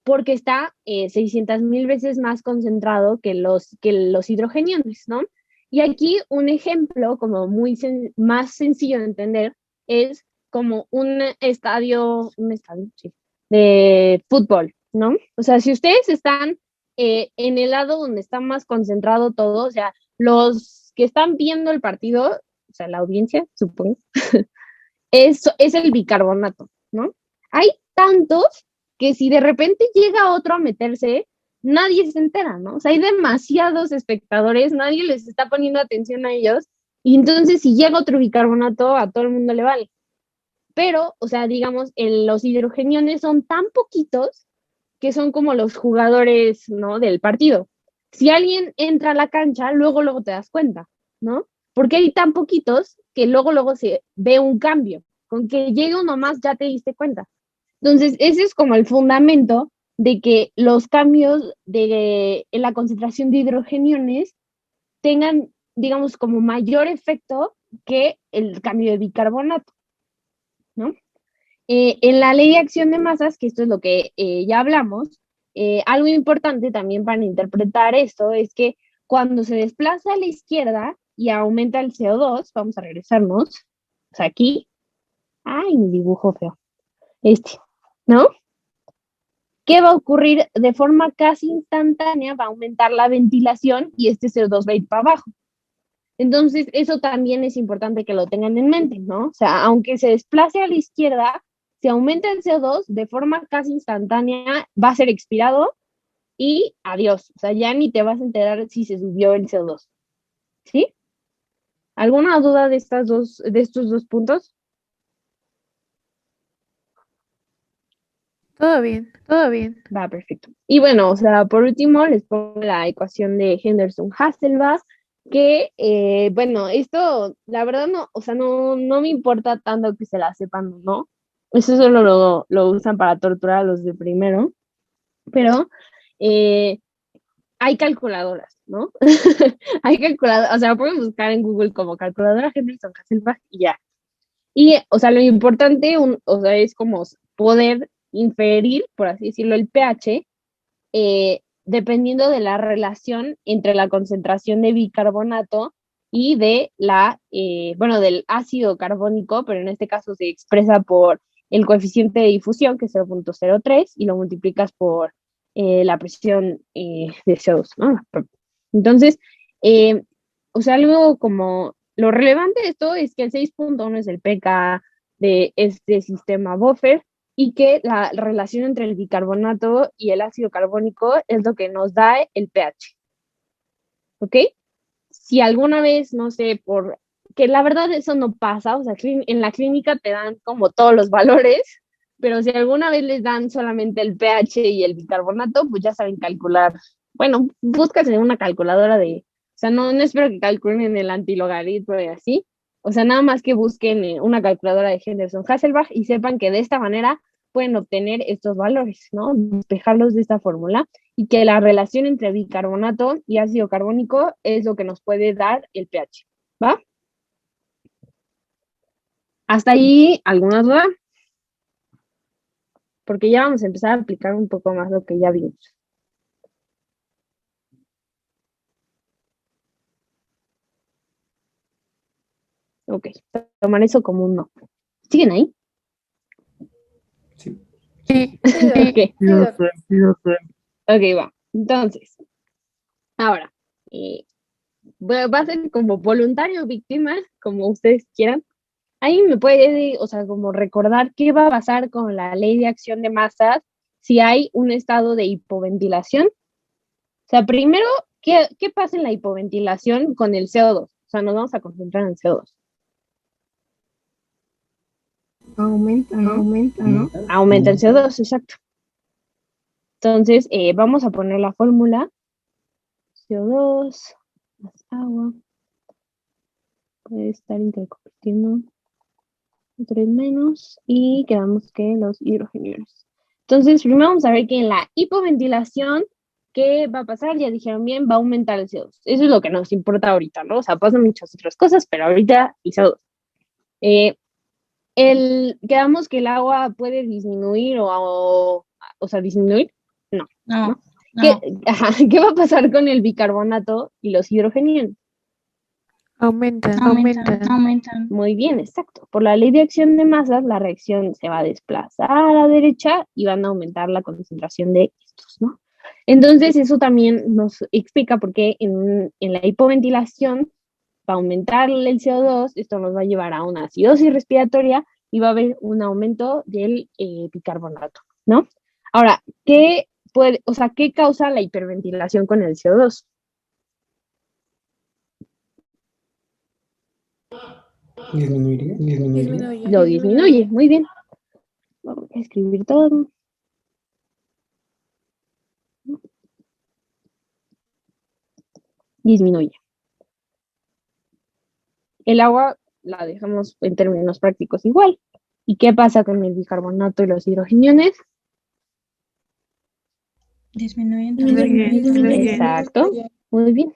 porque está 600,000 veces más concentrado que los hidrogeniones, ¿no? Y aquí un ejemplo como más sencillo de entender es como un estadio sí, de fútbol, ¿no? O sea, si ustedes están en el lado donde está más concentrado todo, o sea, los que están viendo el partido, o sea, la audiencia, supongo, es el bicarbonato, ¿no? Hay tantos que si de repente llega otro a meterse, nadie se entera, ¿no? O sea, hay demasiados espectadores, nadie les está poniendo atención a ellos, y entonces si llega otro bicarbonato, a todo el mundo le vale. Pero, o sea, digamos, los hidrogeniones son tan poquitos que son como los jugadores, ¿no? Del partido. Si alguien entra a la cancha, luego te das cuenta, ¿no? Porque hay tan poquitos que luego se ve un cambio. Con que llegue uno más ya te diste cuenta. Entonces, ese es como el fundamento de que los cambios en la concentración de hidrogeniones tengan, digamos, como mayor efecto que el cambio de bicarbonato, ¿no? En la ley de acción de masas, que esto es lo que ya hablamos, algo importante también para interpretar esto es que cuando se desplaza a la izquierda y aumenta el CO2, vamos a regresarnos, o sea, aquí, ay, mi dibujo feo, ¿no? ¿Qué va a ocurrir? De forma casi instantánea va a aumentar la ventilación y este CO2 va a ir para abajo. Entonces, eso también es importante que lo tengan en mente, ¿no? O sea, aunque se desplace a la izquierda, si aumenta el CO2 de forma casi instantánea, va a ser expirado y adiós. O sea, ya ni te vas a enterar si se subió el CO2. ¿Sí? ¿Alguna duda de estos dos puntos? Todo bien, todo bien. Va, perfecto. Y bueno, o sea, por último les pongo la ecuación de Henderson-Hasselbalch, que, bueno, esto, la verdad, no, o sea, no me importa tanto que se la sepan, ¿no? Eso solo lo usan para torturar a los de primero, pero hay calculadoras, ¿no? Hay calculadoras, o sea, pueden buscar en Google como calculadora Henderson-Hasselbalch y ya. Y, o sea, lo importante, o sea, es como poder inferir, por así decirlo, el pH, dependiendo de la relación entre la concentración de bicarbonato y de del ácido carbónico, pero en este caso se expresa por el coeficiente de difusión, que es 0.03, y lo multiplicas por la presión de CO2, ¿no? Entonces, o sea, algo como lo relevante de esto es que el 6.1 es el pK de este sistema buffer y que la relación entre el bicarbonato y el ácido carbónico es lo que nos da el pH. ¿Ok? Si alguna vez, no sé, que la verdad eso no pasa, o sea, en la clínica te dan como todos los valores, pero si alguna vez les dan solamente el pH y el bicarbonato, pues ya saben calcular. Bueno, buscas en una calculadora o sea, no espero que calculen en el antilogaritmo y así. O sea, nada más que busquen una calculadora de Henderson-Hasselbalch y sepan que de esta manera pueden obtener estos valores, ¿no? Despejarlos de esta fórmula y que la relación entre bicarbonato y ácido carbónico es lo que nos puede dar el pH, ¿va? ¿Hasta ahí alguna duda? Porque ya vamos a empezar a aplicar un poco más lo que ya vimos. Ok, tomar eso como un no. ¿Siguen ahí? Sí. Sí, Ok. Ok, va. Entonces, ahora, va a ser como voluntario o víctima, como ustedes quieran. Ahí me puede, o sea, como recordar qué va a pasar con la ley de acción de masas si hay un estado de hipoventilación. O sea, primero, ¿qué pasa en la hipoventilación con el CO2? O sea, nos vamos a concentrar en el CO2. Aumenta, ¿no? Aumenta el CO2, exacto. Entonces, vamos a poner la fórmula. CO2 más agua. Puede estar interconvirtiendo 3 menos y quedamos que los hidrogeniones. Entonces, primero vamos a ver que en la hipoventilación, ¿qué va a pasar? Ya dijeron bien, va a aumentar el CO2. Eso es lo que nos importa ahorita, ¿no? O sea, pasan muchas otras cosas, pero ahorita el CO2. Quedamos que el agua puede disminuir o sea, disminuir. No. ¿Qué va a pasar con el bicarbonato y los hidrogeniones? aumentan. Muy bien, exacto. Por la ley de acción de masas, la reacción se va a desplazar a la derecha y van a aumentar la concentración de estos, ¿no? Entonces, eso también nos explica por qué en la hipoventilación va a aumentar el CO2, esto nos va a llevar a una acidosis respiratoria y va a haber un aumento del bicarbonato, ¿no? Ahora, ¿qué puede, o sea, ¿qué causa la hiperventilación con el CO2? Disminuiría. Lo disminuye, muy bien. Vamos a escribir todo. Disminuye. El agua la dejamos en términos prácticos igual. ¿Y qué pasa con el bicarbonato y los hidrogeniones? Disminuyen Exacto. Muy bien.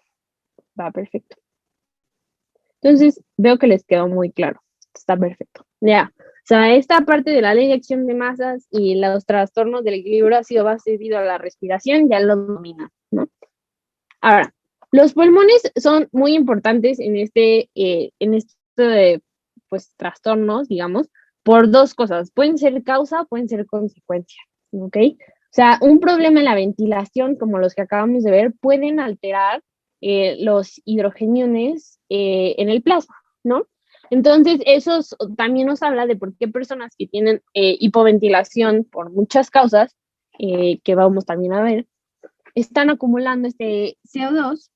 Va perfecto. Entonces, veo que les quedó muy claro. Está perfecto. Ya. O sea, esta parte de la ley de acción de masas y los trastornos del equilibrio ácido-base debido a la respiración ya lo dominan, ¿no? Ahora, los pulmones son muy importantes en pues, trastornos, digamos, por dos cosas. Pueden ser causa, pueden ser consecuencia, ¿ok? O sea, un problema en la ventilación, como los que acabamos de ver, pueden alterar los hidrogeniones en el plasma, ¿no? Entonces, también nos habla de por qué personas que tienen hipoventilación por muchas causas, que vamos también a ver, están acumulando este CO2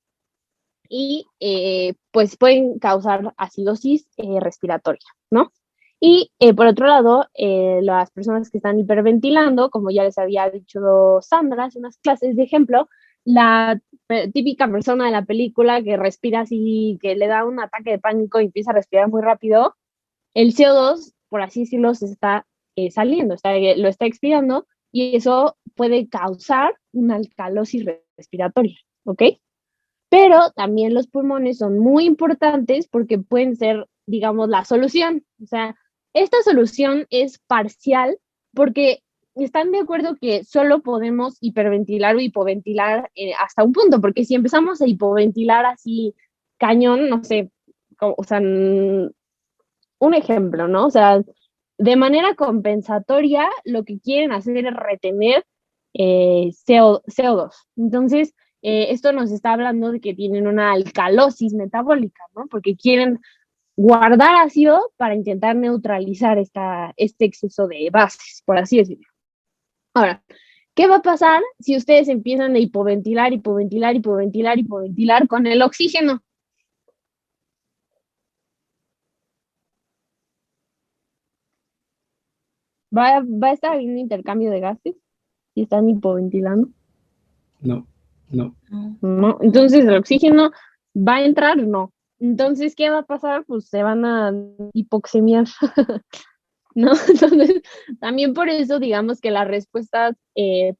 y pues pueden causar acidosis respiratoria, ¿no? Y por otro lado, las personas que están hiperventilando, como ya les había dicho Sandra hace unas clases de ejemplo, la típica persona de la película que respira así, que le da un ataque de pánico y empieza a respirar muy rápido, el CO2, por así decirlo, se está saliendo, lo está expirando y eso puede causar una alcalosis respiratoria, ¿ok? Pero también los pulmones son muy importantes porque pueden ser, digamos, la solución. O sea, esta solución es parcial porque están de acuerdo que solo podemos hiperventilar o hipoventilar hasta un punto, porque si empezamos a hipoventilar así cañón, no sé, o sea, un ejemplo, ¿no? O sea, de manera compensatoria, lo que quieren hacer es retener CO2. Entonces, esto nos está hablando de que tienen una alcalosis metabólica, ¿no? Porque quieren guardar ácido para intentar neutralizar este exceso de bases, por así decirlo. Ahora, ¿qué va a pasar si ustedes empiezan a hipoventilar, hipoventilar, hipoventilar, hipoventilar con el oxígeno? ¿Va a estar habiendo intercambio de gases si están hipoventilando? No. No. Entonces, ¿el oxígeno va a entrar? No. Entonces, ¿qué va a pasar? Pues se van a hipoxemiar, ¿no? Entonces, también por eso digamos que las respuestas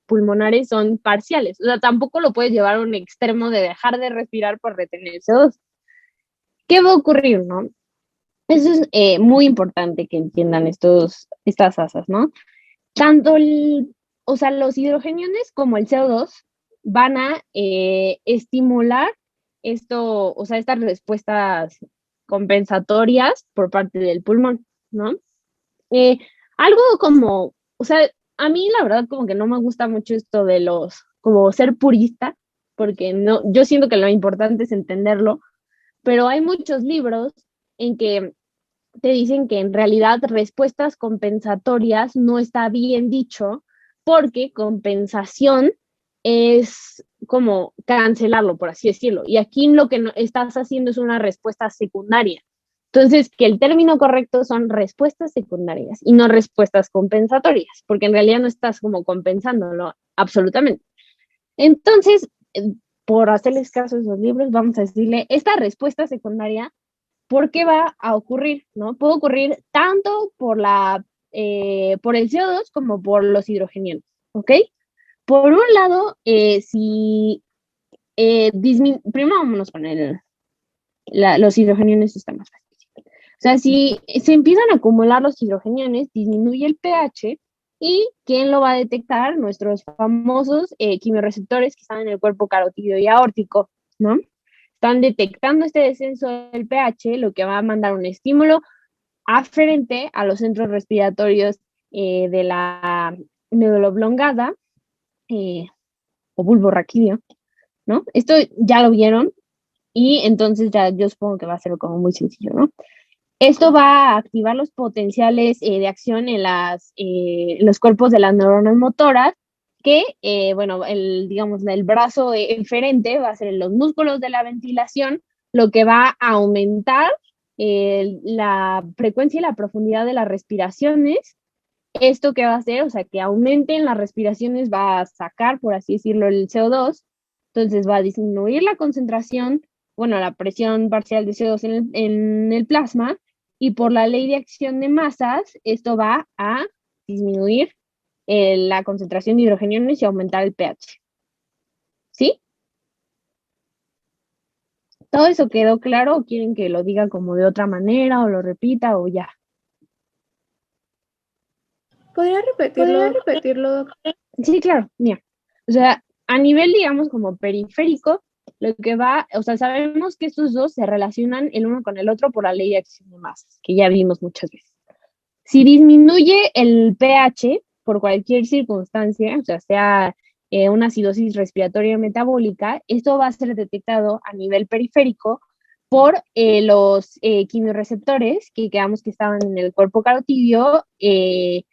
pulmonares son parciales. O sea, tampoco lo puedes llevar a un extremo de dejar de respirar por retener CO2. ¿Qué va a ocurrir, no? Eso es muy importante que entiendan estas asas, ¿no? Tanto o sea, los hidrogeniones como el CO2 van a estimular o sea, estas respuestas compensatorias por parte del pulmón, ¿no? Algo como, o sea, a mí la verdad como que no me gusta mucho esto de como ser purista, porque no, yo siento que lo importante es entenderlo, pero hay muchos libros en que te dicen que en realidad respuestas compensatorias no está bien dicho, porque compensación es como cancelarlo, por así decirlo. Y aquí lo que estás haciendo es una respuesta secundaria. Entonces, que el término correcto son respuestas secundarias y no respuestas compensatorias, porque en realidad no estás como compensándolo absolutamente. Entonces, por hacerles caso a esos libros, vamos a decirle, esta respuesta secundaria, ¿por qué va a ocurrir? ¿No? Puede ocurrir tanto por el CO2 como por los hidrogeniones, ¿ok? Por un lado, primero vámonos con los hidrogeniones, está más fácil. O sea, si se empiezan a acumular los hidrogeniones, disminuye el pH y ¿quién lo va a detectar? Nuestros famosos quimiorreceptores que están en el cuerpo carotídeo y aórtico, ¿no? Están detectando este descenso del pH, lo que va a mandar un estímulo aferente a los centros respiratorios de la médula oblongada o bulbo raquídeo, ¿no? Esto ya lo vieron y entonces ya yo supongo que va a ser como muy sencillo, ¿no? Esto va a activar los potenciales de acción en los cuerpos de las neuronas motoras que, bueno, digamos, el brazo eferente va a ser los músculos de la ventilación, lo que va a aumentar la frecuencia y la profundidad de las respiraciones. ¿Esto qué va a hacer? O sea, que aumenten las respiraciones, va a sacar, por así decirlo, el CO2, entonces va a disminuir la concentración, bueno, la presión parcial de CO2 en el plasma, y por la ley de acción de masas, esto va a disminuir la concentración de hidrogeniones y aumentar el pH. ¿Sí? ¿Todo eso quedó claro o quieren que lo diga como de otra manera o lo repita o ya? ¿Podría repetirlo, doctor? Sí, claro, mira. O sea, a nivel, digamos, como periférico, lo que va, o sea, sabemos que estos dos se relacionan el uno con el otro por la ley de acción de masas, que ya vimos muchas veces. Si disminuye el pH por cualquier circunstancia, o sea una acidosis respiratoria metabólica, esto va a ser detectado a nivel periférico por los quimiorreceptores que quedamos que estaban en el cuerpo carotidio y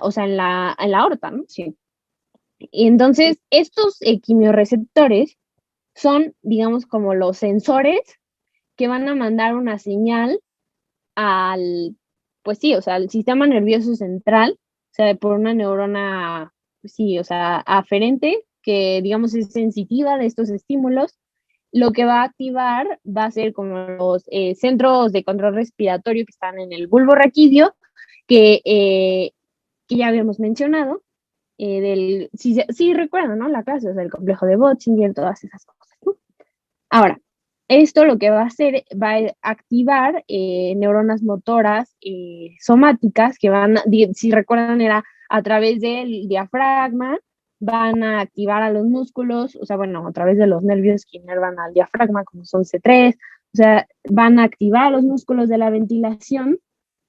o sea, en la aorta, ¿no? Sí. Y entonces, estos quimiorreceptores son, digamos, como los sensores que van a mandar una señal al, pues sí, o sea, al sistema nervioso central, o sea, por una neurona, pues sí, o sea, aferente, que digamos es sensitiva de estos estímulos. Lo que va a activar va a ser como los centros de control respiratorio que están en el bulbo raquídeo, que ya habíamos mencionado, sí recuerdan, ¿no? La clase, o sea, el complejo de Botzinger, todas esas cosas, ¿no? Ahora, esto lo que va a hacer, va a activar neuronas motoras somáticas que si recuerdan, era a través del diafragma, van a activar a los músculos, o sea, bueno, a través de los nervios que inervan al diafragma, como son C3, o sea, van a activar a los músculos de la ventilación,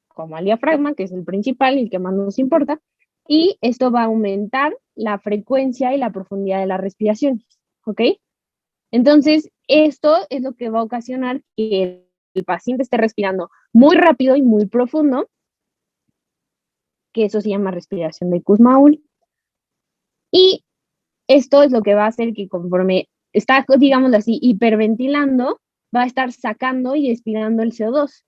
como al diafragma, que es el principal y el que más nos importa, y esto va a aumentar la frecuencia y la profundidad de la respiración, ¿ok? Entonces, esto es lo que va a ocasionar que el paciente esté respirando muy rápido y muy profundo, que eso se llama respiración de Kussmaul. Y esto es lo que va a hacer que conforme está, digamos así, hiperventilando, va a estar sacando y expirando el CO2.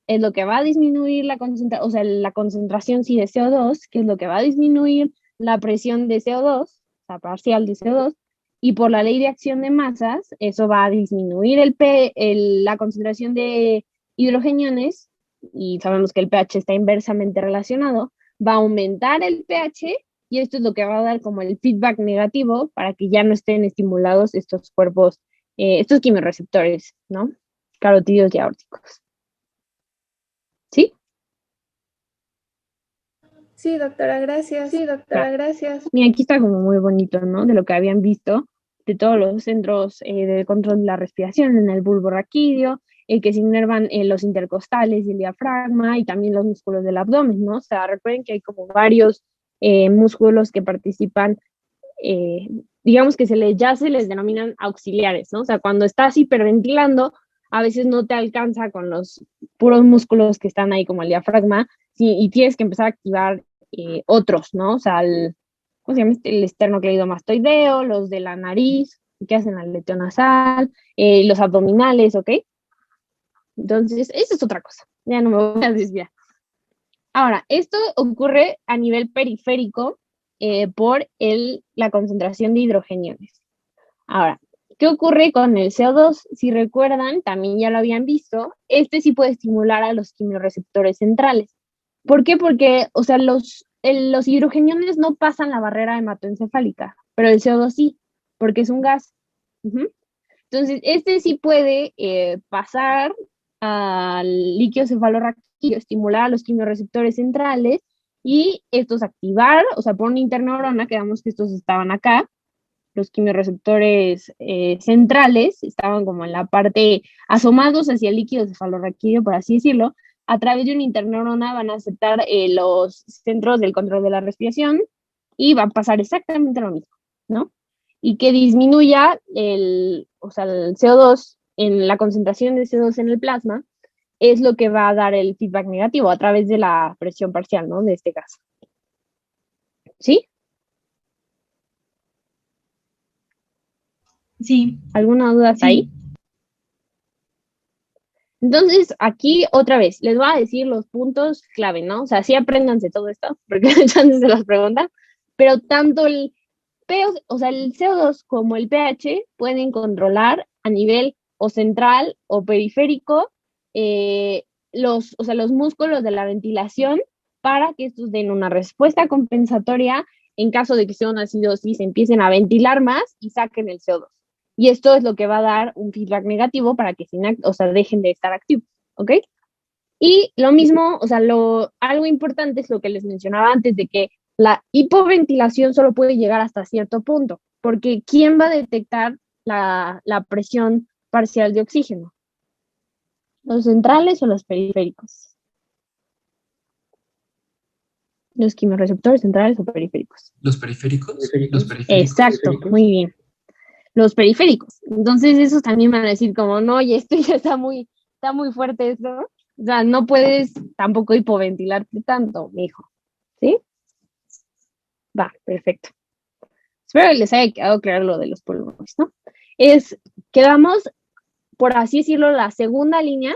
Es lo que va a disminuir la concentración, o sea, la concentración sí de CO2, que es lo que va a disminuir la presión de CO2, o sea, parcial de CO2, y por la ley de acción de masas, eso va a disminuir la concentración de hidrogeniones, y sabemos que el pH está inversamente relacionado, va a aumentar el pH, y esto es lo que va a dar como el feedback negativo para que ya no estén estimulados estos cuerpos, estos quimiorreceptores, ¿no? Carotídeos y aórticos. ¿Sí? Sí, doctora, gracias. Gracias. Mira, aquí está como muy bonito, ¿no? De lo que habían visto, de todos los centros de control de la respiración en el bulbo raquídeo, que se inervan los intercostales y el diafragma y también los músculos del abdomen, ¿no? O sea, recuerden que hay como varios músculos que participan, digamos que ya se les denominan auxiliares, ¿no? O sea, cuando estás hiperventilando, a veces no te alcanza con los puros músculos que están ahí como el diafragma, y tienes que empezar a activar otros, ¿no? O sea, ¿cómo se llama? El esternocleidomastoideo, los de la nariz, que hacen aleteo nasal, los abdominales, ¿ok? Entonces, eso es otra cosa. Ya no me voy a desviar. Ahora, esto ocurre a nivel periférico por la concentración de hidrogeniones. Ahora, ¿qué ocurre con el CO2? Si recuerdan, también ya lo habían visto, este sí puede estimular a los quimiorreceptores centrales. ¿Por qué? Porque, o sea, los hidrogeniones no pasan la barrera hematoencefálica, pero el CO2 sí, porque es un gas. Entonces, este sí puede pasar al líquido cefalorraquídeo, estimular a los quimiorreceptores centrales y estos activar, o sea, por una interneurona, quedamos que estos estaban acá, los quimiorreceptores centrales estaban como en la parte asomados hacia el líquido cefalorraquídeo, por así decirlo. A través de una interneurona van a aceptar los centros del control de la respiración y va a pasar exactamente lo mismo, ¿no? Y que disminuya el CO2, en la concentración de CO2 en el plasma, es lo que va a dar el feedback negativo a través de la presión parcial, ¿no? De este caso. ¿Sí? Sí. ¿Alguna duda hasta ahí? Entonces, aquí otra vez, les voy a decir los puntos clave, ¿no? O sea, sí apréndanse todo esto, porque antes se las preguntan, pero tanto el o sea, el CO2 como el pH pueden controlar a nivel o central o periférico o sea, los músculos de la ventilación para que estos den una respuesta compensatoria en caso de que sea una acidosis, empiecen a ventilar más y saquen el CO2. Y esto es lo que va a dar un feedback negativo para que o sea, dejen de estar activos, ¿ok? Y lo mismo, o sea, algo importante es lo que les mencionaba antes, de que la hipoventilación solo puede llegar hasta cierto punto, porque ¿quién va a detectar la presión parcial de oxígeno? ¿Los centrales o los periféricos? Los quimioreceptores centrales o periféricos. ¿Los periféricos? Los periféricos. Exacto, muy bien. Los periféricos. Entonces, esos también van a decir como, no, y esto ya está muy fuerte esto, ¿no? O sea, no puedes tampoco hipoventilarte tanto, mijo. ¿Sí? Va, perfecto. Espero que les haya quedado claro lo de los pulmones, ¿no? Quedamos, por así decirlo, la segunda línea,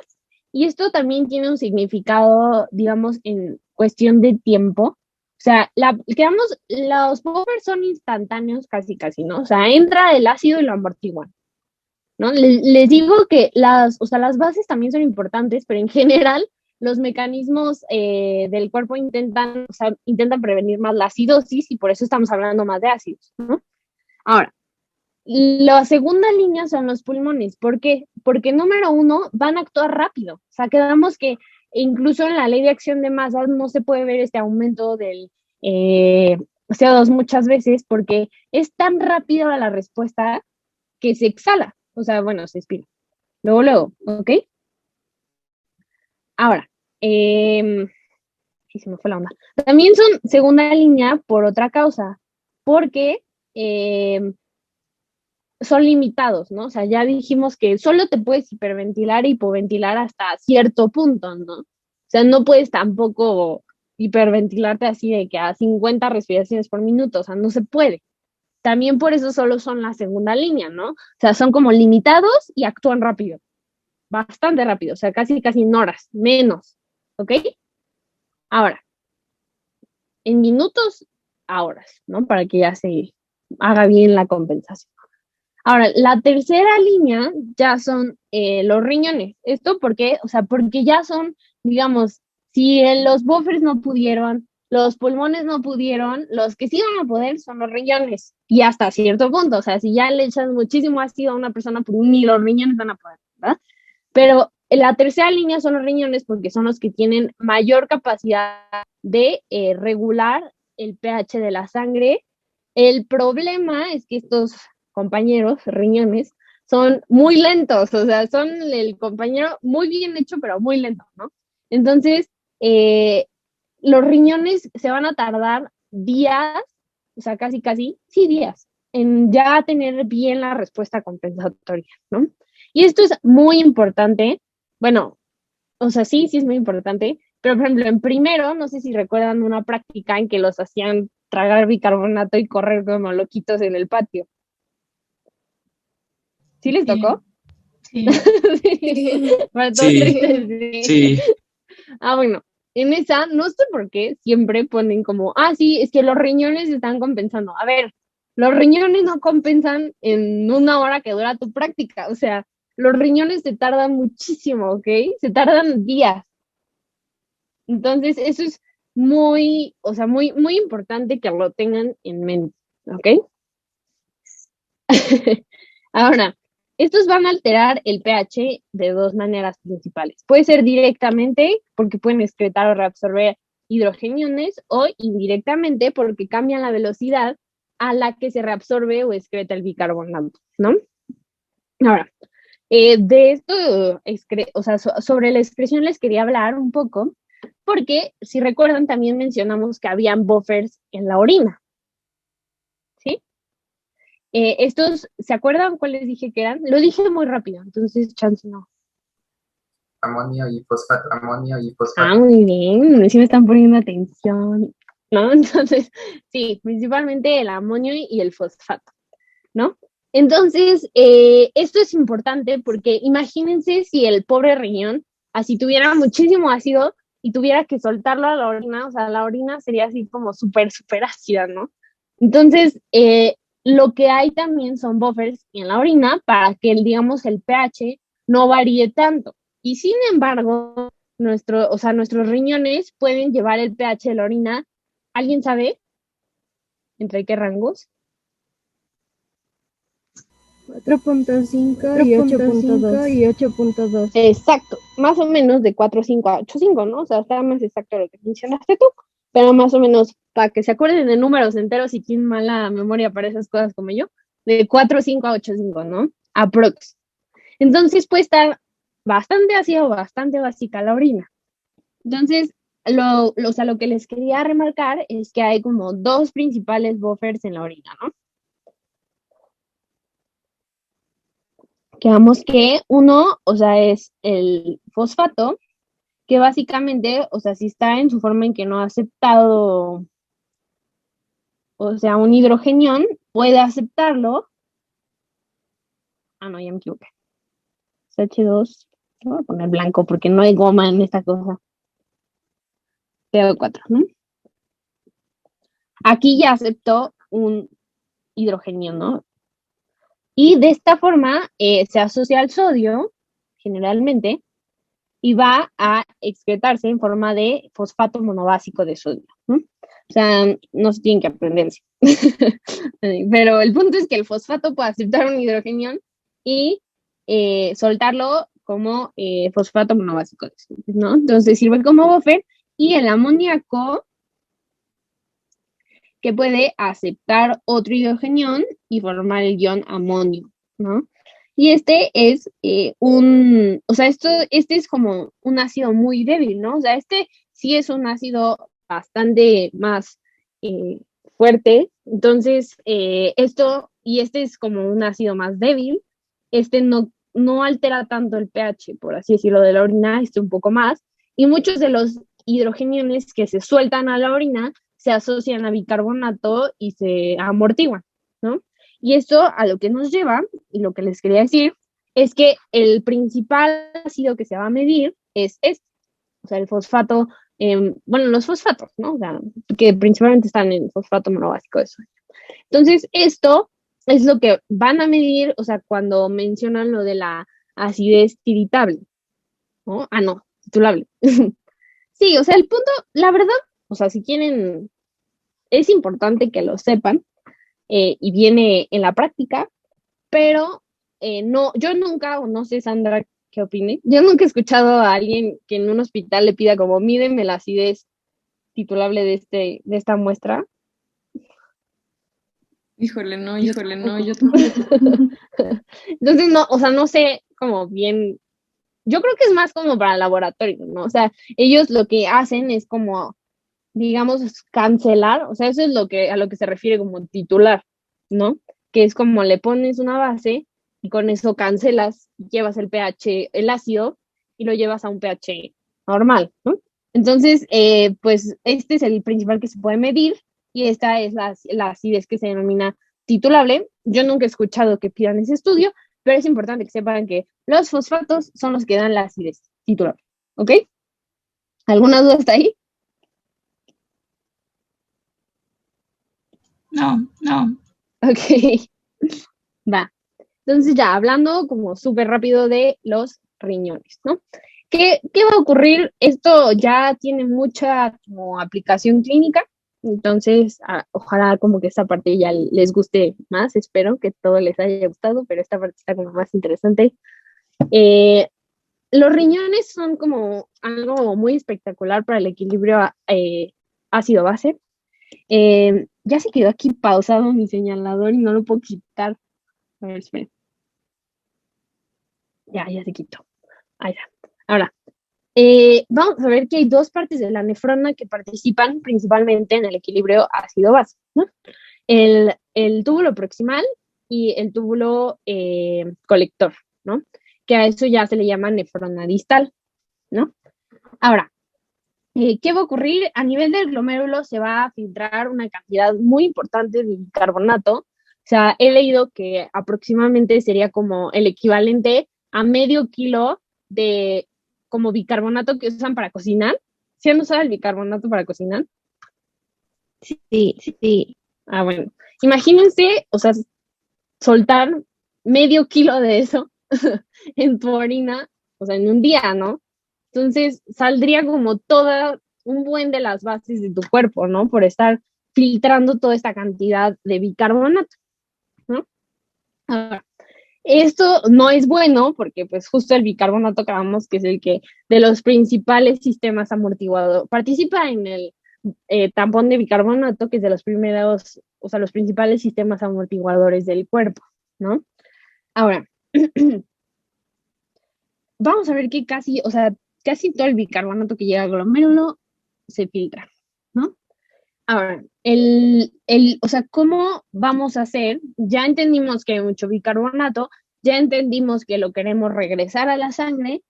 y esto también tiene un significado, digamos, en cuestión de tiempo. O sea, los buffers son instantáneos casi, ¿no? O sea, entra el ácido y lo amortiguan, ¿no? Les digo que las bases también son importantes, pero en general los mecanismos del cuerpo intentan prevenir más la acidosis y por eso estamos hablando más de ácidos, ¿no? Ahora, la segunda línea son los pulmones. ¿Por qué? Porque número uno, van a actuar rápido. O sea, quedamos que incluso en la ley de acción de masas no se puede ver este aumento del CO2 muchas veces porque es tan rápida la respuesta que se exhala. O sea, bueno, se expira. Luego, ¿ok? Ahora, sí, se me fue la onda. También son segunda línea por otra causa, porque son limitados, ¿no? O sea, ya dijimos que solo te puedes hiperventilar e hipoventilar hasta cierto punto, ¿no? O sea, no puedes tampoco hiperventilarte así de que a 50 respiraciones por minuto, o sea, no se puede. También por eso solo son la segunda línea, ¿no? O sea, son como limitados y actúan rápido, bastante rápido, o sea, casi en horas, menos, ¿ok? Ahora, en minutos a horas, ¿no? Para que ya se haga bien la compensación. Ahora, la tercera línea ya son los riñones. ¿Esto por qué? O sea, porque ya son, digamos, si los buffers no pudieron, los pulmones no pudieron, los que sí van a poder son los riñones. Y hasta cierto punto, o sea, si ya le echas muchísimo ácido a una persona, pues ni los riñones van a poder, ¿verdad? Pero la tercera línea son los riñones porque son los que tienen mayor capacidad de regular el pH de la sangre. El problema es que estos compañeros, riñones, son muy lentos, o sea, son el compañero muy bien hecho, pero muy lento, ¿no? Entonces, los riñones se van a tardar días, o sea, casi, sí, días, en ya tener bien la respuesta compensatoria, ¿no? Y esto es muy importante, bueno, o sea, sí es muy importante, pero por ejemplo, en primero, no sé si recuerdan una práctica en que los hacían tragar bicarbonato y correr como loquitos en el patio. ¿Sí les tocó? Sí. Sí. Ah, bueno, en esa, no sé por qué, siempre ponen como, sí, es que los riñones están compensando. A ver, los riñones no compensan en una hora que dura tu práctica, o sea, los riñones se tardan muchísimo, ¿ok? Se tardan días. Entonces, eso es muy, o sea, muy, muy importante que lo tengan en mente, ¿ok? Ahora, estos van a alterar el pH de dos maneras principales. Puede ser directamente porque pueden excretar o reabsorber hidrogeniones o indirectamente porque cambian la velocidad a la que se reabsorbe o excreta el bicarbonato, ¿no? Ahora, de esto, o sea, sobre la excreción les quería hablar un poco porque, si recuerdan, también mencionamos que habían buffers en la orina. ¿Sí? Estos, ¿se acuerdan cuáles dije que eran? Lo dije muy rápido, entonces chance no. Amonio y fosfato. Muy bien, sí me están poniendo atención, ¿no? Entonces, sí, principalmente el amonio y el fosfato, ¿no? Entonces, esto es importante porque imagínense si el pobre riñón así tuviera muchísimo ácido y tuviera que soltarlo a la orina, o sea, la orina sería así como súper, súper ácida, ¿no? Entonces, lo que hay también son buffers en la orina para que, digamos, el pH no varíe tanto. Y sin embargo, nuestros riñones pueden llevar el pH de la orina. ¿Alguien sabe entre qué rangos? 4.5 y 8.2 y 8.2. Exacto, más o menos de 4.5 a 8.5, ¿no? O sea, está más exacto lo que mencionaste tú, pero más o menos para que se acuerden de números enteros y tienen mala memoria para esas cosas como yo, de 4.5 a 8.5, ¿no? Aprox. Entonces puede estar bastante ácida o bastante básica la orina. Entonces, lo que les quería remarcar es que hay como dos principales buffers en la orina, ¿no? Quedamos que uno, o sea, es el fosfato, que básicamente, o sea, si está en su forma en que no ha aceptado, o sea, un hidrogenión, puede aceptarlo. Ah, no, ya me equivoqué. H2, voy a poner blanco porque no hay goma en esta cosa. CO4, ¿no? Aquí ya aceptó un hidrogenión, ¿no? Y de esta forma se asocia al sodio, generalmente, y va a excretarse en forma de fosfato monobásico de sodio, ¿no? O sea, no se tienen que aprenderse. Pero el punto es que el fosfato puede aceptar un hidrogenión y soltarlo como fosfato monobásico de sodio, ¿no? Entonces sirve como buffer. Y el amoníaco, que puede aceptar otro hidrogenión y formar el ion amonio, ¿no? Y este es este es como un ácido muy débil, ¿no? O sea, este sí es un ácido bastante más fuerte. Entonces, este es como un ácido más débil. Este no altera tanto el pH, por así decirlo, de la orina, este un poco más. Y muchos de los hidrogeniones que se sueltan a la orina se asocian a bicarbonato y se amortiguan, ¿no? Y esto a lo que nos lleva, y lo que les quería decir, es que el principal ácido que se va a medir es este, o sea, el fosfato, los fosfatos, ¿no? O sea, que principalmente están en fosfato monobásico de sodio. Entonces, esto es lo que van a medir, o sea, cuando mencionan lo de la acidez tiritable, ¿no? Ah, no, titulable. Sí, o sea, el punto, la verdad, o sea, si quieren, es importante que lo sepan y viene en la práctica, pero no, yo nunca, o no sé, Sandra, ¿qué opine? Yo nunca he escuchado a alguien que en un hospital le pida como, mídeme la acidez titulable de esta muestra. Híjole, no, yo tampoco. Entonces, no, o sea, no sé como bien, yo creo que es más como para laboratorio, ¿no? O sea, ellos lo que hacen es como, digamos, cancelar, o sea, eso es a lo que se refiere como titular, ¿no? Que es como le pones una base y con eso cancelas, llevas el pH, el ácido, y lo llevas a un pH normal, ¿no? Entonces, pues este es el principal que se puede medir y esta es la acidez que se denomina titulable. Yo nunca he escuchado que pidan ese estudio, pero es importante que sepan que los fosfatos son los que dan la acidez titulable, ¿ok? ¿Alguna duda hasta ahí? No. Ok, va. Entonces ya, hablando como súper rápido de los riñones, ¿no? ¿Qué va a ocurrir? Esto ya tiene mucha como aplicación clínica, entonces ojalá como que esta parte ya les guste más, espero que todo les haya gustado, pero esta parte está como más interesante. Los riñones son como algo muy espectacular para el equilibrio ácido-base. Ya se quedó aquí pausado mi señalador y no lo puedo quitar. A ver, espera. Ya se quitó. Ahí está. Ahora, vamos a ver que hay dos partes de la nefrona que participan principalmente en el equilibrio ácido-base, ¿no? El túbulo proximal y el túbulo colector, ¿no? Que a eso ya se le llama nefrona distal, ¿no? Ahora, ¿qué va a ocurrir? A nivel del glomérulo se va a filtrar una cantidad muy importante de bicarbonato sea, he leído que aproximadamente sería como el equivalente a medio kilo de como bicarbonato que usan para cocinar. ¿Sí han usado el bicarbonato para cocinar? Sí, sí. Ah, bueno. Imagínense, o sea, soltar medio kilo de eso en tu orina, o sea, en un día, ¿no? Entonces, saldría como toda un buen de las bases de tu cuerpo, ¿no? Por estar filtrando toda esta cantidad de bicarbonato, ¿no? Ahora, esto no es bueno porque pues justo el bicarbonato acabamos que es el que de los principales sistemas amortiguadores participa en el tampón de bicarbonato, que es de los primeros, o sea, los principales sistemas amortiguadores del cuerpo, ¿no? Ahora, vamos a ver que casi, o sea, casi todo el bicarbonato que llega al glomérulo se filtra, ¿no? Ahora, o sea, ¿cómo vamos a hacer? Ya entendimos que hay mucho bicarbonato, ya entendimos que lo queremos regresar a la sangre,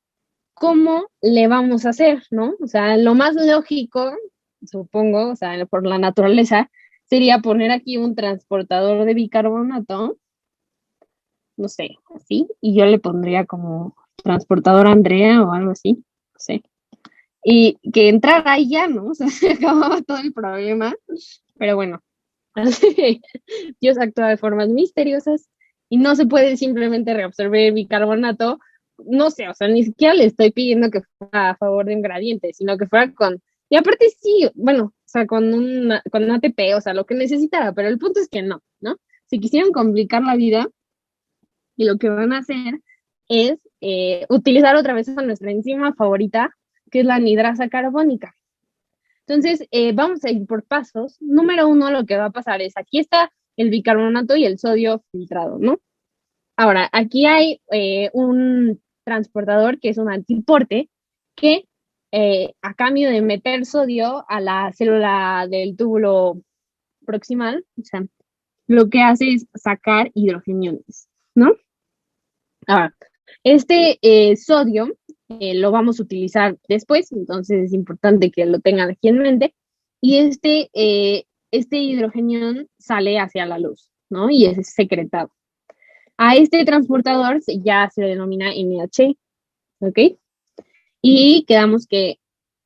¿cómo le vamos a hacer, no? O sea, lo más lógico, supongo, o sea, por la naturaleza, sería poner aquí un transportador de bicarbonato, no sé, así, y yo le pondría como transportador Andrea o algo así, no sé. Y que entrara y ya, ¿no? O sea, se acababa todo el problema. Pero bueno, Dios actúa de formas misteriosas y no se puede simplemente reabsorber bicarbonato. No sé, o sea, ni siquiera le estoy pidiendo que fuera a favor de un gradiente, sino que fuera con... Y aparte sí, bueno, o sea, con un ATP, o sea, lo que necesitara, pero el punto es que no, ¿no? Si quisieran complicar la vida, y lo que van a hacer es utilizar otra vez a nuestra enzima favorita, que es la anhidrasa carbónica. Entonces, vamos a ir por pasos. Número 1, lo que va a pasar es, aquí está el bicarbonato y el sodio filtrado, ¿no? Ahora, aquí hay un transportador que es un antiporte que a cambio de meter sodio a la célula del túbulo proximal, o sea, lo que hace es sacar hidrogeniones, ¿no? Ahora, este sodio lo vamos a utilizar después, entonces es importante que lo tengan aquí en mente. Y este hidrogenión sale hacia la luz, ¿no? Y es secretado. A este transportador ya se le denomina NH, ¿ok? Y quedamos que,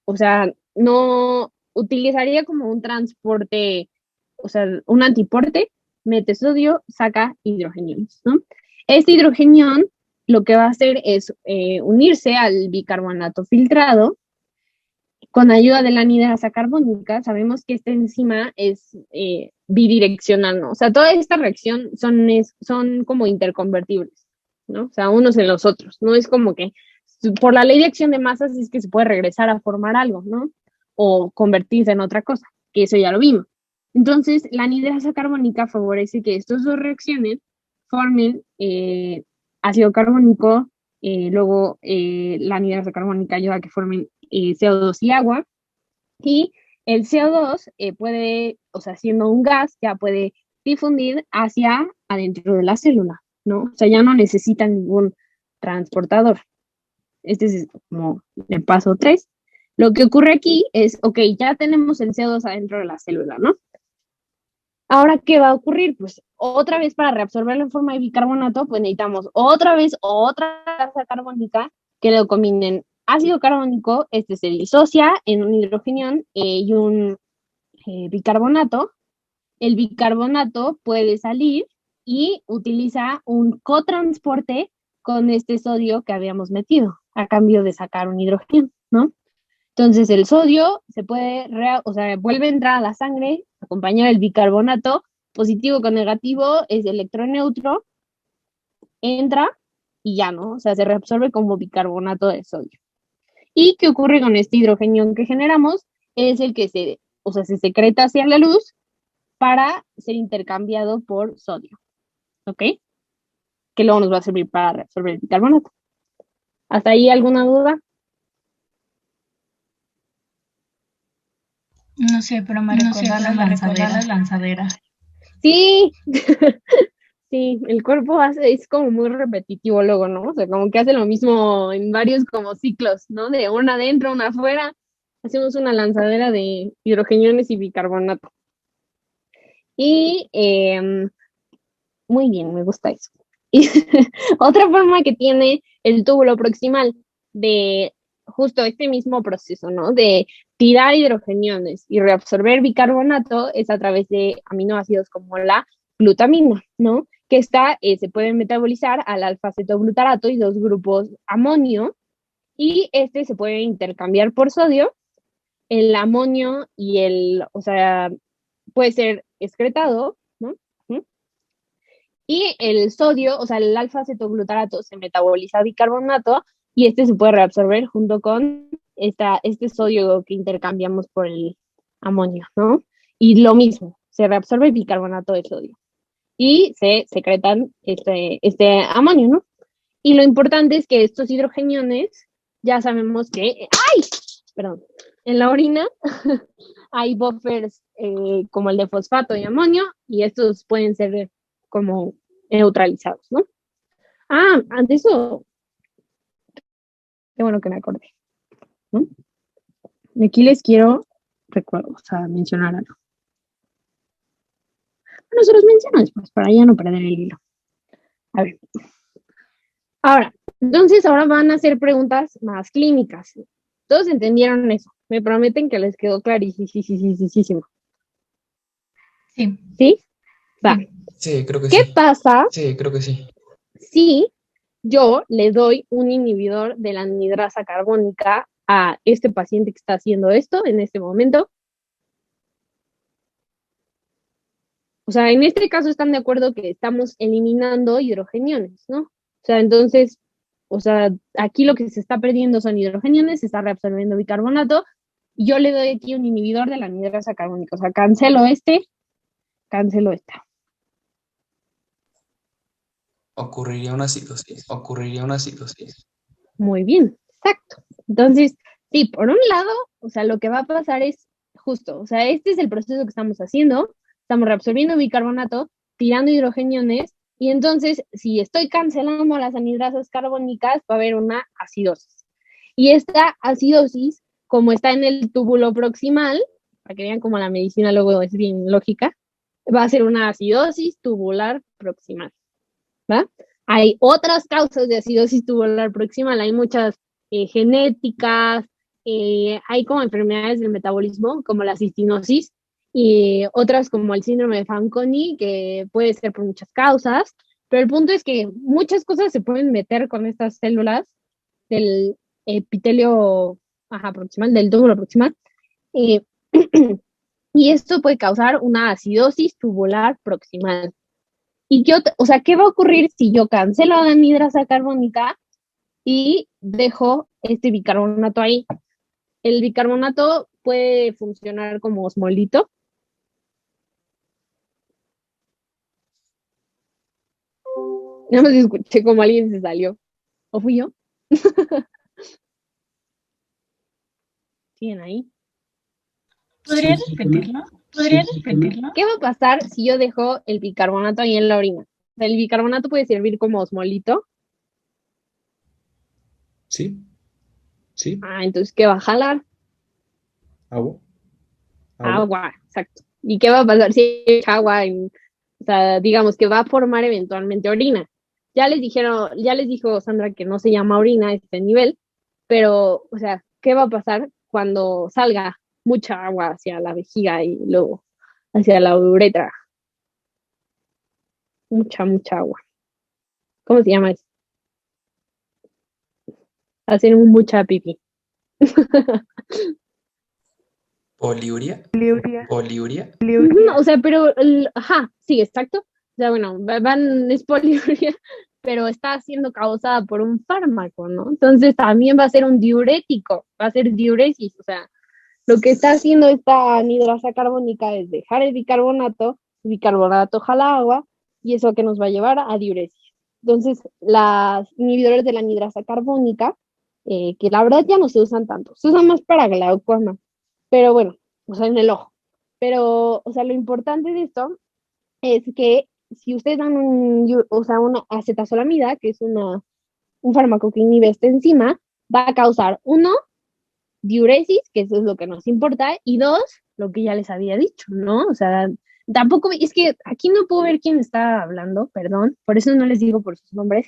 o sea, no utilizaría como un transporte, o sea, un antiporte, mete sodio, saca hidrogeniones, ¿no? Este hidrogenión lo que va a hacer es unirse al bicarbonato filtrado con ayuda de la anhidrasa carbónica. Sabemos que esta enzima es bidireccional, ¿no? O sea, toda esta reacción son como interconvertibles, ¿no? O sea, unos en los otros. No es como que por la ley de acción de masas es que se puede regresar a formar algo, ¿no? O convertirse en otra cosa, que eso ya lo vimos. Entonces, la anhidrasa carbónica favorece que estas dos reacciones formen ácido carbónico, luego la anhidrasa carbónica ayuda a que formen CO2 y agua, y el CO2 puede, o sea, siendo un gas, ya puede difundir hacia adentro de la célula, ¿no? O sea, ya no necesita ningún transportador. Este es como el paso 3. Lo que ocurre aquí es, ok, ya tenemos el CO2 adentro de la célula, ¿no? Ahora, ¿qué va a ocurrir? Pues otra vez para reabsorberlo en forma de bicarbonato, pues necesitamos otra vez otra gasa carbónica que lo combinen ácido carbónico, este se disocia en un hidrogenión y un bicarbonato. El bicarbonato puede salir y utiliza un cotransporte con este sodio que habíamos metido a cambio de sacar un hidrogeno, ¿no? Entonces el sodio se puede, o sea, vuelve a entrar a la sangre, acompañado del bicarbonato, positivo con negativo, es electroneutro, entra y ya, ¿no? O sea, se reabsorbe como bicarbonato de sodio. ¿Y qué ocurre con este hidrogenión que generamos? Es el que se secreta hacia la luz para ser intercambiado por sodio, ¿ok? Que luego nos va a servir para reabsorber el bicarbonato. ¿Hasta ahí alguna duda? No sé, pero me recuerda la lanzadera. Sí, sí, el cuerpo es como muy repetitivo luego, ¿no? O sea, como que hace lo mismo en varios como ciclos, ¿no? De una adentro, una afuera. Hacemos una lanzadera de hidrogeniones y bicarbonato. Y Muy bien, me gusta eso. Y otra forma que tiene el túbulo proximal de justo este mismo proceso, ¿no? De tirar hidrogeniones y reabsorber bicarbonato es a través de aminoácidos como la glutamina, ¿no? Que se pueden metabolizar al alfa-cetoglutarato y dos grupos amonio, y se puede intercambiar por sodio. El amonio o sea, puede ser excretado, ¿no? Y el sodio, o sea, el alfa-cetoglutarato se metaboliza a bicarbonato y se puede reabsorber junto con este sodio que intercambiamos por el amonio, ¿no? Y lo mismo, se reabsorbe bicarbonato de sodio y se secretan este amonio, ¿no? Y lo importante es que estos hidrogeniones, ya sabemos que, ¡ay! Perdón, en la orina hay buffers como el de fosfato y amonio, y estos pueden ser como neutralizados, ¿no? Ante eso, qué bueno que me acordé, ¿no? Aquí les quiero mencionar algo. Bueno, se los menciono después, para ya no perder el hilo. A ver. Ahora van a hacer preguntas más clínicas. ¿Todos entendieron eso? Me prometen que les quedó clarísimo. Sí. ¿Sí? Va. Sí, creo que ¿Qué sí. pasa Sí, creo que sí. si yo le doy un inhibidor de la anhidrasa carbónica a este paciente que está haciendo esto en este momento? O sea, en este caso están de acuerdo que estamos eliminando hidrogeniones, ¿no? O sea, entonces, aquí lo que se está perdiendo son hidrogeniones, se está reabsorbiendo bicarbonato, y yo le doy aquí un inhibidor de la anhidrasa carbónica. O sea, cancelo cancelo esta. Ocurriría una acidosis. Muy bien, exacto. Entonces, sí, por un lado, o sea, lo que va a pasar es justo, o sea, este es el proceso que estamos haciendo, estamos reabsorbiendo bicarbonato, tirando hidrogeniones, y entonces, si estoy cancelando las anhidrasas carbónicas, va a haber una acidosis. Y esta acidosis, como está en el túbulo proximal, para que vean cómo la medicina luego es bien lógica, va a ser una acidosis tubular proximal, ¿va? Hay otras causas de acidosis tubular proximal, hay muchas genéticas, hay como enfermedades del metabolismo, como la cistinosis, y otras como el síndrome de Fanconi, que puede ser por muchas causas, pero el punto es que muchas cosas se pueden meter con estas células del epitelio proximal, del túbulo proximal, y esto puede causar una acidosis tubular proximal. ¿Y qué va a ocurrir si yo cancelo la anhidrasa carbónica y dejo este bicarbonato ahí? El bicarbonato puede funcionar como osmolito. Nada más escuché como alguien se salió. ¿O fui yo? ¿Siguen ahí? ¿Podrías repetirlo? ¿Qué va a pasar si yo dejo el bicarbonato ahí en la orina? O sea, el bicarbonato puede servir como osmolito. Sí. Entonces, ¿qué va a jalar? Agua. Exacto. ¿Y qué va a pasar si hay agua? O sea, digamos que va a formar eventualmente orina. Ya les dijo Sandra que no se llama orina a este nivel, pero, o sea, ¿qué va a pasar cuando salga mucha agua hacia la vejiga y luego hacia la uretra? Mucha agua. ¿Cómo se llama eso? Hacer mucha pipí. ¿Poliuria? O sea, pero, sí, exacto. O sea, bueno, es poliuria, pero está siendo causada por un fármaco, ¿no? Entonces también va a ser un diurético, va a ser diuresis. O sea, lo que está haciendo esta anhidrasa carbónica es dejar el bicarbonato jala agua, y eso que nos va a llevar a diuresis. Entonces, las inhibidores de la anhidrasa carbónica, que la verdad ya no se usan tanto, se usan más para glaucoma, pero bueno, o sea, en el ojo. Pero, o sea, lo importante de esto es que si ustedes dan una acetazolamida, que es un fármaco que inhibe esta enzima, va a causar, uno, diuresis, que eso es lo que nos importa, y dos, lo que ya les había dicho, ¿no? O sea, Tampoco, es que aquí no puedo ver quién está hablando, perdón, por eso no les digo por sus nombres,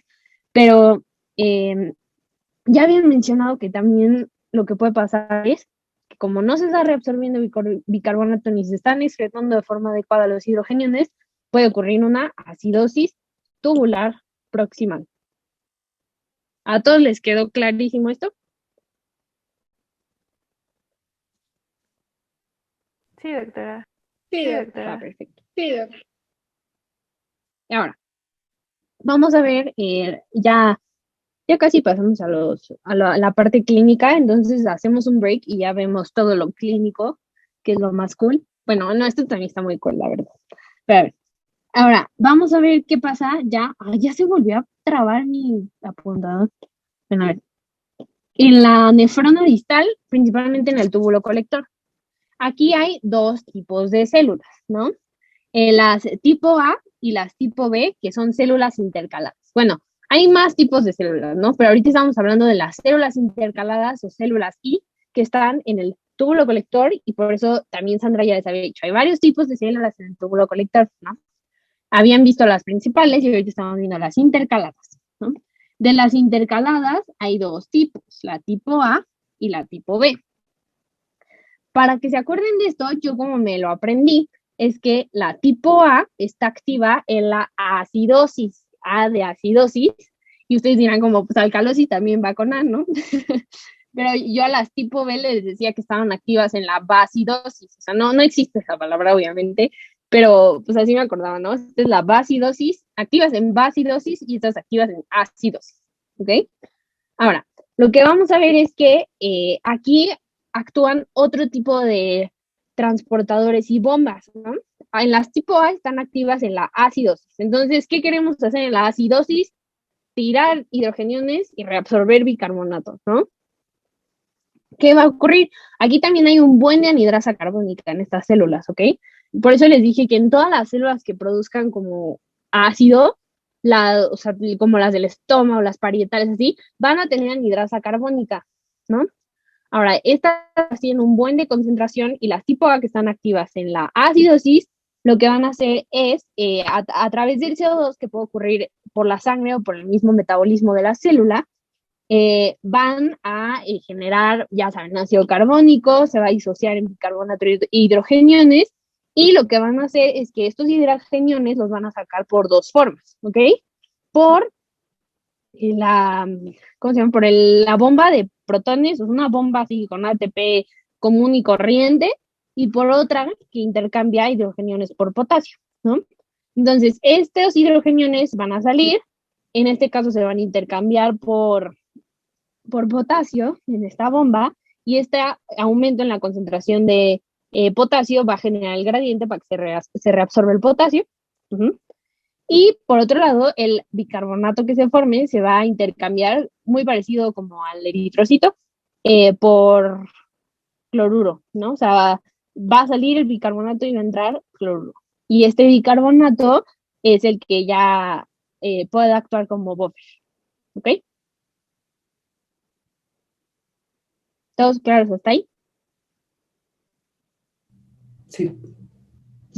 pero ya habían mencionado que también lo que puede pasar es que como no se está reabsorbiendo bicarbonato ni se están excretando de forma adecuada los hidrogeniones, puede ocurrir una acidosis tubular proximal. ¿A todos les quedó clarísimo esto? Sí, doctora. Sí, Sí, doctora. doctora. Perfecto. Sí, doctora. Y ahora, vamos a ver, ya casi pasamos a la parte clínica, entonces hacemos un break y ya vemos todo lo clínico, que es lo más cool. Bueno, no, esto también está muy cool, la verdad. Pero a ver, ahora, vamos a ver qué pasa ya. Ya se volvió a trabar mi apuntador. Bueno, a ver. En la nefrona distal, principalmente en el túbulo colector. Aquí hay dos tipos de células, ¿no? Las tipo A y las tipo B, que son células intercaladas. Bueno, hay más tipos de células, ¿no? Pero ahorita estamos hablando de las células intercaladas o células I, que están en el túbulo colector, y por eso también Sandra ya les había dicho, hay varios tipos de células en el túbulo colector, ¿no? Habían visto las principales y ahorita estamos viendo las intercaladas, ¿no? De las intercaladas hay dos tipos, la tipo A y la tipo B. Para que se acuerden de esto, yo como me lo aprendí, es que la tipo A está activa en la acidosis, A de acidosis, y ustedes dirán como, pues alcalosis también va con A, ¿no? Pero yo a las tipo B les decía que estaban activas en la basidosis, o sea, no existe esa palabra obviamente, pero pues así me acordaba, ¿no? Esta es la basidosis, activas en basidosis y estas activas en acidosis, ¿ok? Ahora, lo que vamos a ver es que aquí actúan otro tipo de transportadores y bombas, ¿no? En las tipo A están activas en la acidosis. Entonces, ¿qué queremos hacer en la acidosis? Tirar hidrogeniones y reabsorber bicarbonatos, ¿no? ¿Qué va a ocurrir? Aquí también hay un buen de anhidrasa carbónica en estas células, ¿ok? Por eso les dije que en todas las células que produzcan como ácido, o sea, como las del estómago, las parietales, así, van a tener anhidrasa carbónica, ¿no? Ahora, estas tienen un buen de concentración y las tipo A que están activas en la acidosis, lo que van a hacer es, a través del CO2 que puede ocurrir por la sangre o por el mismo metabolismo de la célula, van a generar, ya saben, ácido carbónico, se va a disociar en bicarbonato e hidrogeniones, y lo que van a hacer es que estos hidrogeniones los van a sacar por dos formas, ¿ok? Por ¿cómo se llama? Por la bomba de protones, o sea, una bomba así con ATP común y corriente, y por otra que intercambia hidrogeniones por potasio, ¿no? Entonces, estos hidrogeniones van a salir, en este caso se van a intercambiar por potasio en esta bomba, y este aumento en la concentración de potasio va a generar el gradiente para que se reabsorbe el potasio. Y por otro lado, el bicarbonato que se forme se va a intercambiar, muy parecido como al eritrocito, por cloruro, ¿no? O sea, va a salir el bicarbonato y va a entrar cloruro. Y este bicarbonato es el que ya puede actuar como buffer, ¿ok? ¿Todos claros hasta ahí? Sí.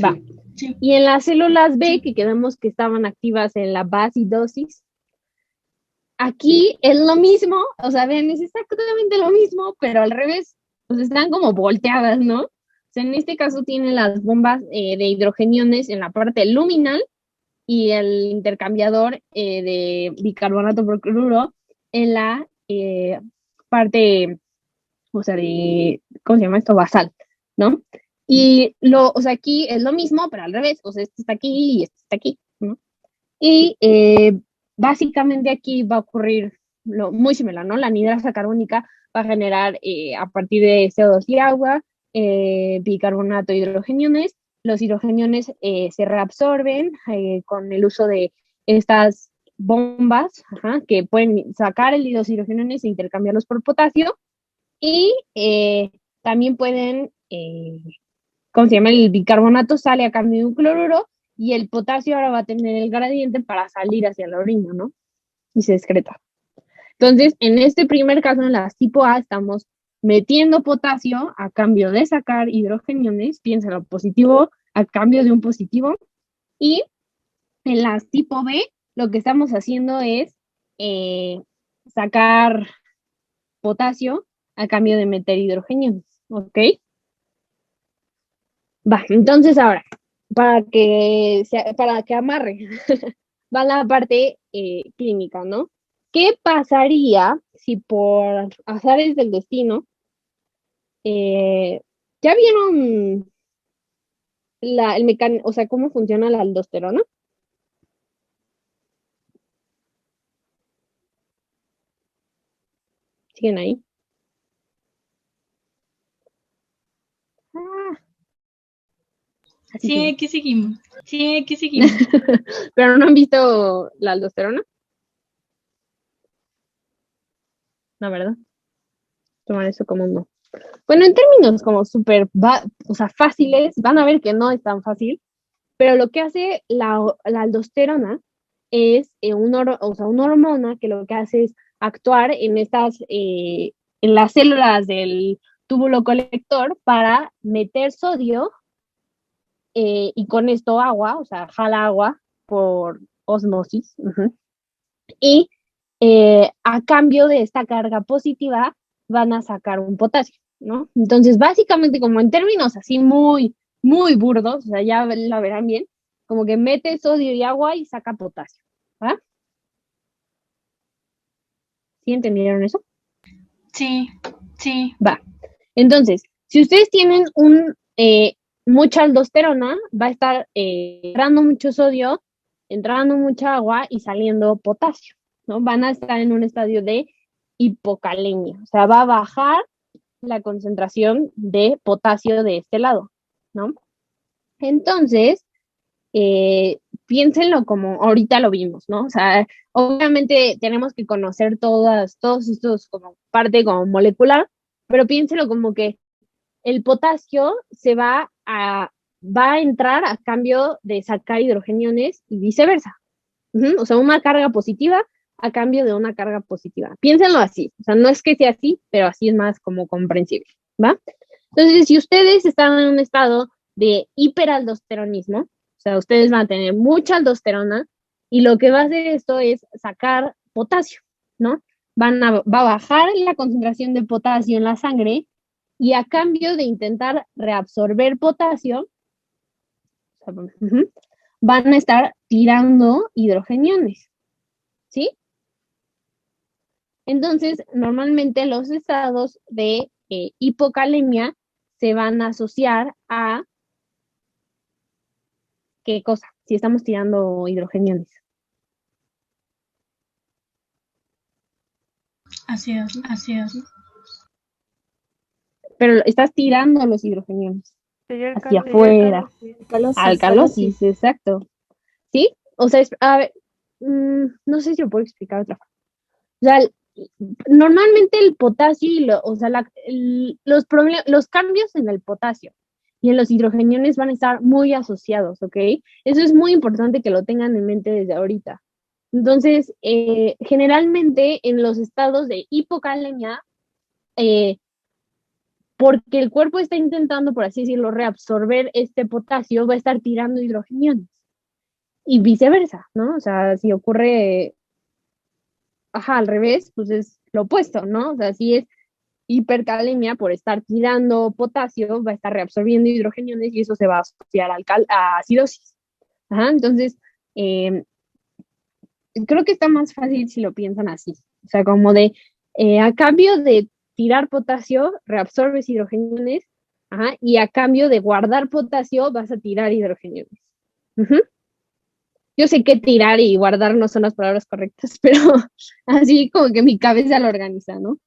Va. Sí. Y en las células B, que quedamos que estaban activas en la basidosis, aquí es lo mismo, o sea, ven, es exactamente lo mismo, pero al revés, pues están como volteadas, ¿no? O sea, en este caso tienen las bombas de hidrogeniones en la parte luminal y el intercambiador de bicarbonato por cloruro en la parte, o sea, ¿cómo se llama esto? Basal, ¿no? Y o sea, aquí es lo mismo, pero al revés, o sea, este está aquí y este está aquí, ¿no? Y básicamente aquí va a ocurrir lo muy similar, ¿no? La anhidrasa carbónica va a generar a partir de CO2 y agua, bicarbonato e hidrogeniones. Los hidrogeniones se reabsorben con el uso de estas bombas, que pueden sacar los hidrogeniones e intercambiarlos por potasio, y también pueden, ¿cómo se llama? El bicarbonato sale a cambio de un cloruro, y el potasio ahora va a tener el gradiente para salir hacia la orina, ¿no? Y se excreta. Entonces, en este primer caso, en las tipo A, estamos metiendo potasio a cambio de sacar hidrogeniones, piénsalo positivo, a cambio de un positivo. Y en las tipo B, lo que estamos haciendo es sacar potasio a cambio de meter hidrogeniones, ¿ok? Va, entonces ahora, para que amarre, va la parte clínica, ¿no? ¿Qué pasaría si por azares del destino, ya vieron el mecanismo, o sea, cómo funciona la aldosterona? ¿Siguen ahí? Ah, así Sí, sigue. aquí seguimos. Sí, aquí seguimos. ¿Pero no han visto la aldosterona? No, ¿verdad? Tomar eso como un no. Bueno, en términos como súper, o sea, fáciles, van a ver que no es tan fácil, pero lo que hace la aldosterona es o sea, una hormona que lo que hace es actuar en en las células del túbulo colector para meter sodio y con esto agua, o sea, jala agua por osmosis. Y a cambio de esta carga positiva van a sacar un potasio, ¿no? Entonces, básicamente, como en términos así muy, muy burdos, o sea, ya la verán bien, como que mete sodio y agua y saca potasio, ¿va? ¿Sí entendieron eso? Sí, sí. Va. Entonces, si ustedes tienen mucha aldosterona, va a estar entrando mucho sodio, entrando mucha agua y saliendo potasio, ¿no? Van a estar en un estadio de hipocalemia, o sea, va a bajar la concentración de potasio de este lado, ¿no? Entonces, piénsenlo como ahorita lo vimos, ¿no? O sea, obviamente tenemos que conocer todos estos como parte como molecular, pero piénsenlo como que el potasio va a entrar a cambio de sacar hidrogeniones y viceversa. O sea, una carga positiva a cambio de una carga positiva. Piénsenlo así. O sea, no es que sea así, pero así es más como comprensible, ¿va? Entonces, si ustedes están en un estado de hiperaldosteronismo, o sea, ustedes van a tener mucha aldosterona y lo que va a hacer esto es sacar potasio, ¿no? Va a bajar la concentración de potasio en la sangre y a cambio de intentar reabsorber potasio, van a estar tirando hidrogeniones, ¿sí? Entonces, normalmente los estados de hipocalemia se van a asociar a ¿qué cosa? Si estamos tirando hidrogeniones. Ácidos, ácidos. Pero estás tirando los hidrogeniones Sería hacia alcalosis. afuera. Alcalosis. Alcalosis, exacto. ¿Sí? O sea, a ver, no sé si lo puedo explicar de otra forma. O sea, normalmente el potasio o sea, los cambios en el potasio y en los hidrogeniones van a estar muy asociados, ¿ok? Eso es muy importante que lo tengan en mente desde ahorita. Entonces, generalmente en los estados de hipocalemia, porque el cuerpo está intentando, por así decirlo, reabsorber este potasio, va a estar tirando hidrogeniones y viceversa, ¿no? O sea, si ocurre, al revés, pues es lo opuesto, ¿no? O sea, si es hipercalemia por estar tirando potasio, va a estar reabsorbiendo hidrogeniones y eso se va a asociar a acidosis. Entonces, creo que está más fácil si lo piensan así. O sea, como de, a cambio de tirar potasio, reabsorbes hidrogeniones, y a cambio de guardar potasio, vas a tirar hidrogeniones. Yo sé que tirar y guardar no son las palabras correctas, pero así como que mi cabeza lo organiza, ¿no?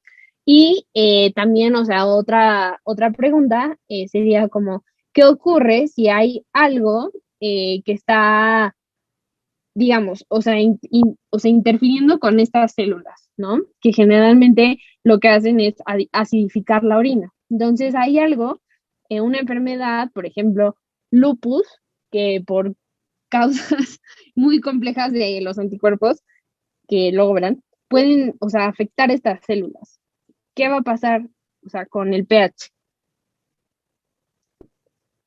Y también, o sea, otra pregunta sería como, ¿qué ocurre si hay algo que está, digamos, o sea, interfiriendo con estas células, ¿no? Que generalmente lo que hacen es acidificar la orina. Entonces, hay algo, una enfermedad, por ejemplo, lupus, que por causas muy complejas de los anticuerpos, que luego verán, pueden, o sea, afectar estas células. ¿Qué va a pasar, o sea, con el pH?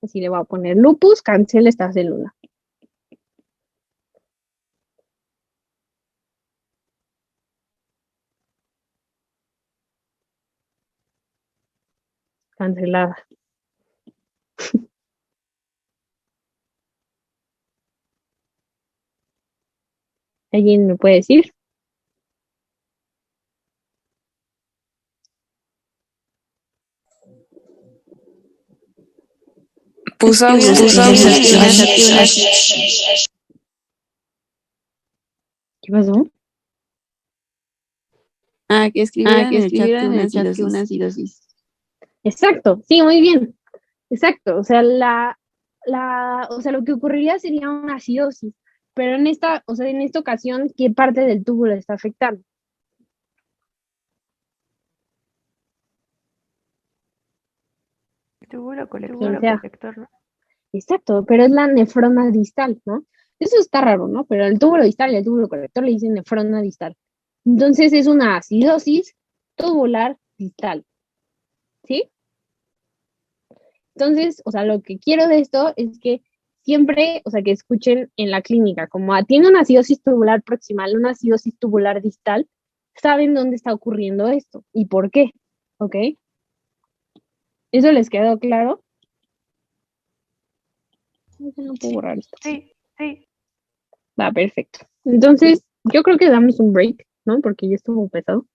Así le voy a poner lupus, cancela esta célula. Cancelada. ¿Alguien me puede decir? Puso ¿Qué pasó? Que escribieran en el chat que una acidosis. Exacto, sí, muy bien. Exacto, o sea, o sea, lo que ocurriría sería una acidosis, pero en esta ocasión, ¿qué parte del túbulo está afectando? Túbulo Quien colector, sea. ¿no? Exacto, pero es la nefrona distal, ¿no? Eso está raro, ¿no? Pero el túbulo distal y el túbulo colector le dicen nefrona distal. Entonces es una acidosis tubular distal, ¿sí? Entonces, o sea, lo que quiero de esto es que siempre, o sea, que escuchen en la clínica, como tiene una acidosis tubular proximal, una acidosis tubular distal, saben dónde está ocurriendo esto y por qué, ¿ok? ¿Eso les quedó claro? No puedo borrar esto. Sí, sí. Va, perfecto. Entonces, yo creo que damos un break, ¿no? Porque ya estuvo pesado.